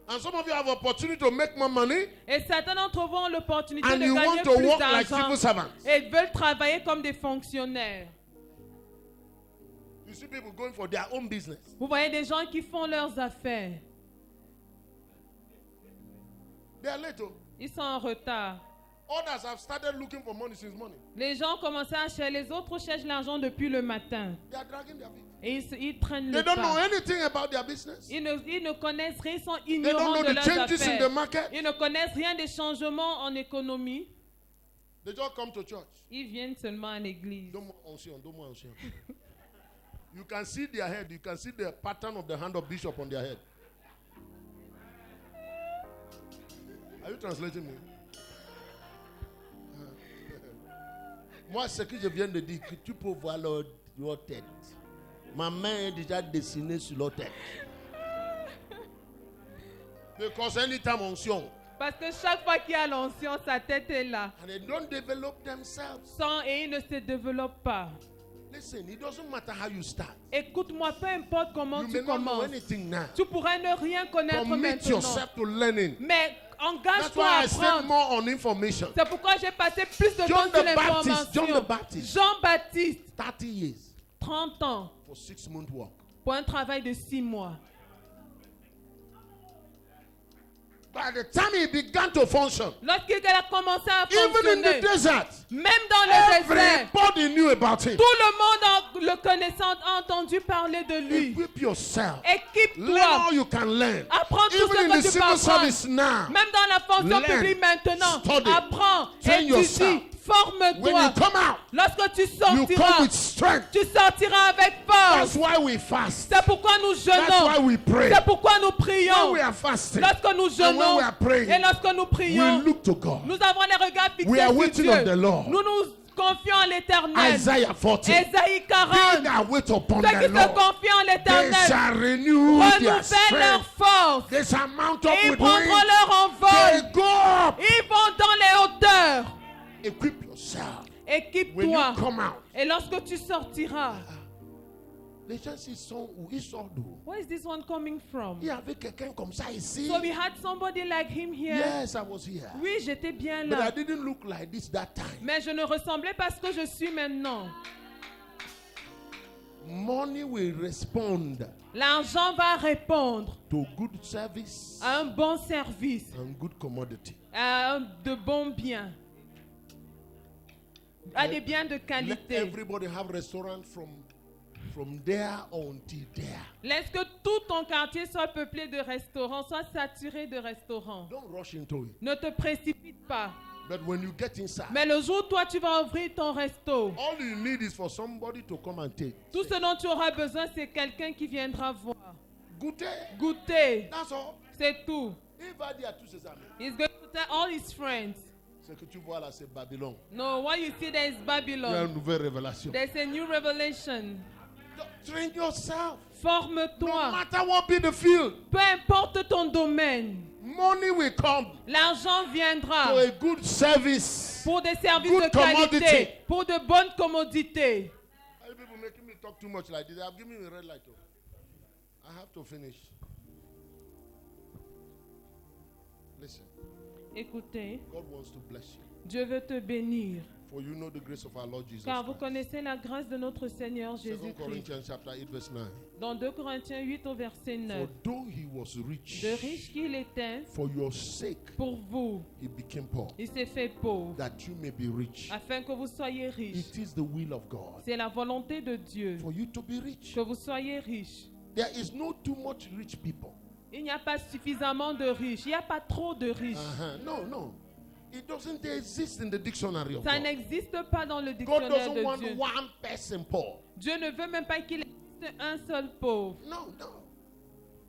And some of you have opportunity to make more money Et certains d'entre vous ont l'opportunité and de you gagner want to plus work like d'argent civil servants. et veulent travailler comme des fonctionnaires. You see people going for their own business. Vous voyez des gens qui font leurs affaires. They are late. Oh. Ils sont en retard. Others have started looking for money since morning. Les gens commencent à chercher, les autres cherchent l'argent depuis le matin. They are dragging their feet. Et ils traînent They le don't know pas. anything about their business. Ils ne connaissent rien, ils sont They don't ignorants know de the leurs changes in the affaires. market. Ils ne connaissent rien des changements en économie. They just come to church. Ils viennent seulement à l'église. Don't more unction. You can see their head. You can see the pattern of the hand of bishop on their head. Are you translating me? Moi, ce que je viens de dire, que tu peux voir leur tête. Ma main est déjà dessinée sur leur tête. Because anytime unction, Parce que chaque fois qu'il y a l'onction, sa tête est là. and they don't develop themselves. Et il ne se développe pas. Listen, it doesn't matter how you start. Écoute-moi, peu importe comment You tu may not know commences. anything now. Tu pourrais ne rien connaître Commit maintenant. yourself to learning. Mais That's engage-toi why à I spend apprendre. more on information. C'est pourquoi j'ai passé plus de John temps sur the Baptist, l'information. John the Baptist. Jean-Baptiste, 30 years 30 ans, for 6-month work. pour un travail de 6 mois. By the time he began to function, Lorsqu'il a commencé à even in the fonctionner, desert, même dans le désert, everybody knew about him. tout le monde le connaissant a entendu parler de lui. Equip yourself. Learn Équipe-toi. all you can learn. Apprends tout Even in ce the que tu peux civil apprendre. service now. Même dans la fonction Learn. publique maintenant. Study. Apprends. Train yourself. Étudie. When Forme-toi. you come out, Lorsque tu you come sortiras, with strength. tu sortiras avec That's force. why we fast. C'est pourquoi nous That's why jeûnons. we pray. C'est pourquoi nous When prions. we are fasting, Lorsque nous and when jeûnons we are praying, et lorsque nous we prions, look to God. nous avons les regards We fixés are sur waiting on the Dieu. Lord. Nous nous confions en l'Éternel. Isaiah 40. Ésaïe They 40. that wait upon Ceux qui the se Lord, confient en they l'Éternel shall renew their renouvellent leur strength. force. They shall mount up Ils with prendront wings. leur They envol. go up. Ils vont dans les hauteurs. Equip yourself. When you Équipe-toi. come out, Et lorsque tu sortiras, les gens ils sont où? Ils sortent d'où? where is this one coming from? Il y avait quelqu'un comme ça ici. So we had somebody like him here. Yes, I was here. Oui, j'étais bien But I là. didn't look like this that time. Mais je ne ressemblais pas à ce que je suis maintenant. Money will respond L'argent va répondre to good service à un bon service, and good commodity. à de bons biens, à des biens de Let qualité. everybody have restaurant from there until there. Laisse que tout ton quartier soit peuplé de restaurants, soit saturé de restaurants. Don't rush into it. Ne te précipite pas. But when you get inside, Mais le jour où toi tu vas ouvrir ton resto, all you need is for somebody to come and take. tout ce dont tu auras besoin, c'est quelqu'un qui viendra voir. Goûter. Goûter, That's all. c'est tout. Il va dire à tous ses amis. He's going to tell all his friends. Ce que tu vois là, c'est Babylone. No, what you see there is Il y a une Babylon. nouvelle révélation. There's a new revelation. Train yourself. No Forme-toi. matter what be the field, Peu importe ton domaine, money will come l'argent to viendra a good service. pour des services Good de qualité, commodity. pour de bonnes commodités. Why people making me talk too much like this? I've given you a red light. Oh. I have to finish. Listen, Écoutez, God wants to bless you. Dieu veut te bénir, For you know the grace of our Lord Jesus car vous Christ. connaissez la grâce de notre Seigneur 2 Jésus-Christ. Corinthians chapter 8 verse 9. Dans 2 Corinthiens 8 au verset For 9, though he was rich, de riche qu'il était, for your sake pour vous, he became poor, il s'est fait pauvre, that you may be rich. afin que vous soyez riches. It is the will of God C'est la volonté de Dieu for you to be rich. que vous soyez riches. There is no too much rich people. Il n'y a pas suffisamment de riches, il n'y a pas trop de riches. No, no. It doesn't exist in the dictionary of Ça God. n'existe pas dans le God dictionnaire doesn't de want Dieu. one person poor. Dieu ne veut même pas qu'il existe un seul pauvre. No, no.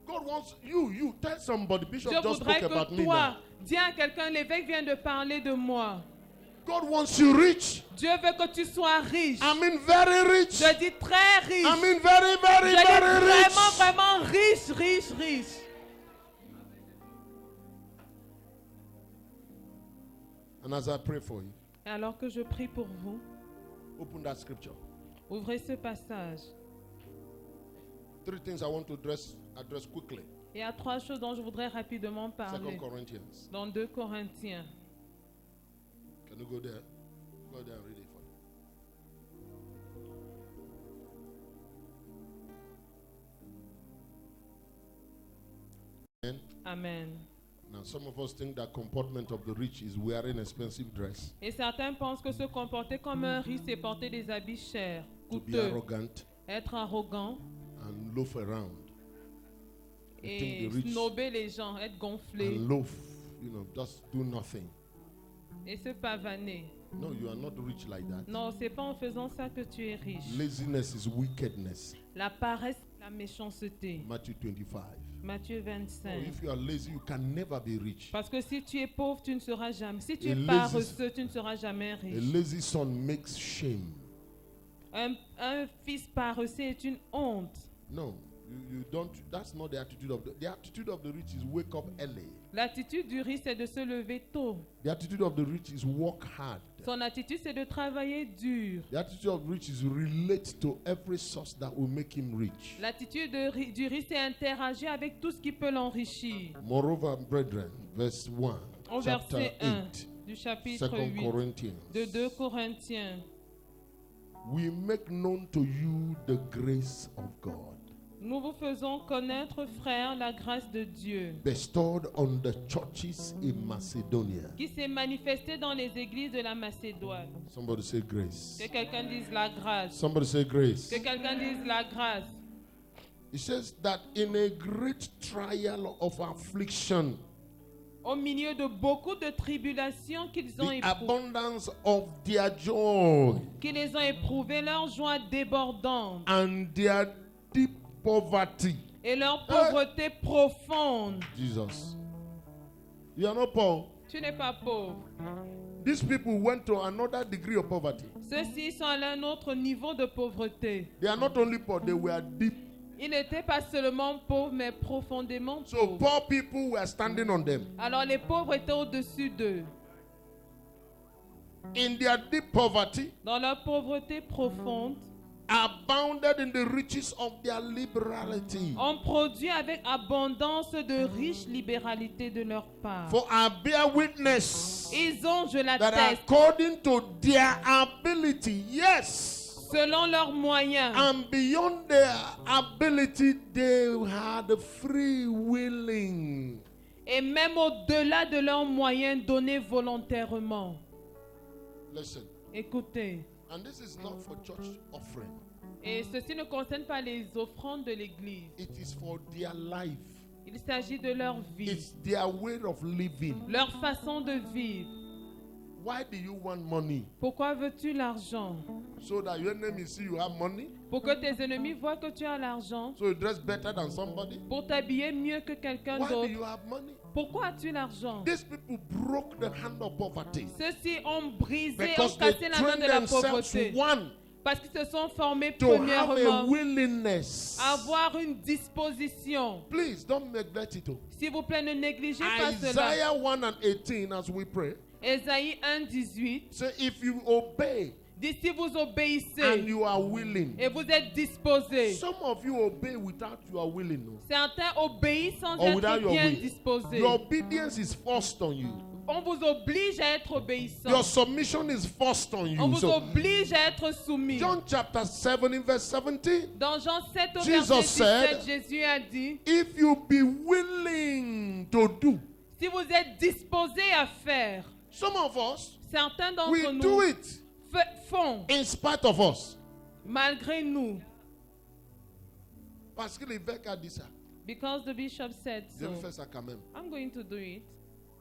God wants you. Tell somebody. Bishop Dieu just voudrait spoke about que me toi, now. dis à quelqu'un, l'évêque vient de parler de moi. God wants you rich. Dieu veut que tu sois riche. I mean very rich. Je dis très riche. I mean very, very, Je dis very vraiment, rich. vraiment riche, riche, riche. And as I pray for you, Et alors que je prie pour vous, open that scripture. ouvrez ce passage. 3 things I want to address quickly. Il y a 3 choses dont je voudrais rapidement 2 parler. Corinthians. Dans 2 Corinthiens. Can you go there? Go there and read it for me. Amen. Amen. Now, some of us think that comportment of the rich is wearing expensive dress, Et certains pensent que se comporter comme un riche, c'est porter des habits chers, to be coûteux, arrogant être arrogant and loaf around. They et think the rich snober les gens, être gonflé and loaf, just do nothing. et se pavaner. No, you are not rich like that. Non, c'est pas en faisant ça que tu es riche. Laziness is wickedness. La paresse, la méchanceté. Matthew 25. Matthieu So 25. if you are lazy, you can never be rich. Parce que si tu es pauvre, tu ne seras jamais. Si tu A es lazy- paresseux, tu ne seras jamais A riche. lazy son makes shame. Un fils paresseux est une honte. No, you don't. That's not the attitude of the attitude of the rich is wake up early. L'attitude du riche, c'est de se lever tôt. The attitude of the rich is work hard. Son attitude, c'est de travailler dur. The attitude of the rich is relate to every source that will make him rich. L'attitude du riche, c'est interagir avec tout ce qui peut l'enrichir. Moreover, brethren, verse 1, Au chapter verset 1 8, du chapitre 2 8 Corinthians. de 2 Corinthiens. We make known to you the grace of God. Nous vous faisons connaître, frères, la grâce de Dieu bestowed on the churches in Macedonia. qui s'est manifestée dans les églises de la Macédoine. Somebody say grace. Que quelqu'un dise la grâce. Somebody say grace. Que quelqu'un dise la grâce. It says that in a great trial of affliction, Au milieu de beaucoup de tribulations qu'ils ont the éprouvées, abundance of their joy qu'ils les ont éprouvées, leur joie débordante and their deep poverty. et leur pauvreté profonde. Jesus. You are not poor. Tu n'es pas pauvre. These people went to another degree of poverty. Ceux-ci sont à un autre niveau de pauvreté. They are not only poor, they were deep. Ils n'étaient pas seulement pauvres, mais profondément So pauvres. poor people were standing on them. Alors les pauvres étaient au-dessus d'eux. In their deep poverty, Dans leur pauvreté profonde, abounded in the riches of their liberality. on produit avec abondance de riche libéralité de leur part. For I bear witness Ils ont, je that l'atteste, according to their ability, yes, selon leurs moyens, and beyond their ability, they had free willing. et même au-delà de leurs moyens donnés volontairement. Listen, Écoutez, and this is not for church offering. et ceci ne concerne pas les offrandes de l'Église. It is for their life. Il s'agit de leur vie, It's their way of living. leur façon de vivre. Why do you want money? Pourquoi veux-tu l'argent? So that your enemy see you have money? Pour que tes ennemis voient que tu as l'argent? So you dress better than somebody? Pour t'habiller mieux que quelqu'un Why do d'autre? you have money? Pourquoi as-tu l'argent? These people broke the hand of poverty Ceux-ci ont brisé, ont because they cassé la main trained de la themselves pauvreté. one Parce qu'ils se sont formés to have a premièrement willingness. à avoir une disposition. Please don't neglect it. S'il vous plaît, ne négligez pas cela. Isaiah 1:18 as we pray. Ésaïe 1:18 Say if you obey dit si vous and obéissez you are willing. et vous êtes disposés. Some of you obey without you are willing. No? Certains obéissent sans Or without être your bien will. disposés. Your obedience is forced on you. On vous oblige à être obéissant. Your submission is forced on On you. vous So, oblige à être soumis. John chapter 7 in verse 17. Dans Jean 7 au Jesus verset 17, said, Jésus a dit, If you be willing to do, si vous êtes disposés à faire, some of us, certains d'entre we nous do it font in spite of us. malgré nous. Parce que l'évêque a dit ça. Because the bishop said Je so. vais faire ça quand même. I'm going to do it.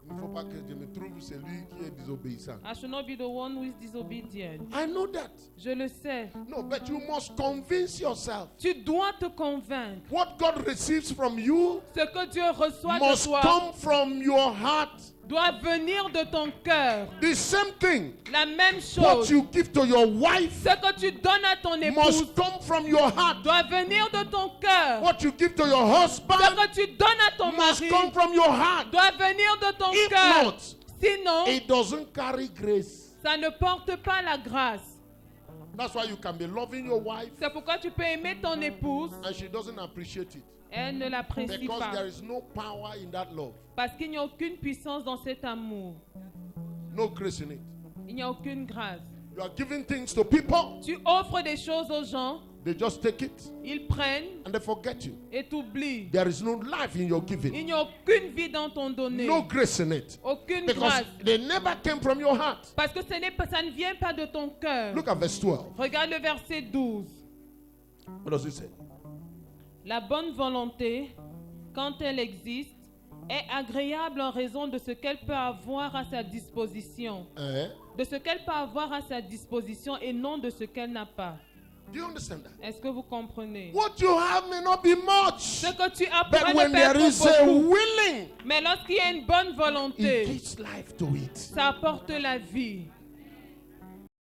Il ne faut pas que je me trouve celui qui est désobéissant. I should not be the one who is disobedient. I know that. Je le sais. No, but you must convince yourself. Tu dois te convaincre. What God receives from you Ce que Dieu reçoit de must toi come from your heart. doit venir de ton cœur. The same thing. La même What chose. you give to your wife Ce que tu donnes à ton épouse must come from your heart. doit venir de ton cœur. What you give to your Ce husband que tu donnes à ton must mari come from your heart. doit venir de ton If cœur. not, Sinon, it doesn't carry grace. ça ne porte pas la grâce. That's why you can be loving your wife C'est pourquoi tu peux aimer ton épouse. and she doesn't appreciate it. Elle ne l'apprécie Because pas. there is no power in that love. Parce qu'il n'y a aucune puissance dans cet amour. No grace in it. Il n'y a aucune grâce. You are giving things to people, Tu offres des choses aux gens, they just take it ils prennent and they forget you. et t'oublient. There is no life in your giving. Il n'y a aucune vie dans ton donné. No grace in it. Aucune Because grâce. they never came from your heart. Parce que ça ne vient pas de ton cœur. Look at verse 12. Regarde le verset 12. What does it say? La bonne volonté, quand elle existe, est agréable en raison de ce qu'elle peut avoir à sa disposition. De ce qu'elle peut avoir à sa disposition et non de ce qu'elle n'a pas. Do you understand that? Est-ce que vous comprenez? What you have may not be much. Ce que tu as But pourrait when ne pas there is a être beaucoup. willing, Mais lorsqu'il y a une bonne it volonté, gives life to it. ça apporte la vie.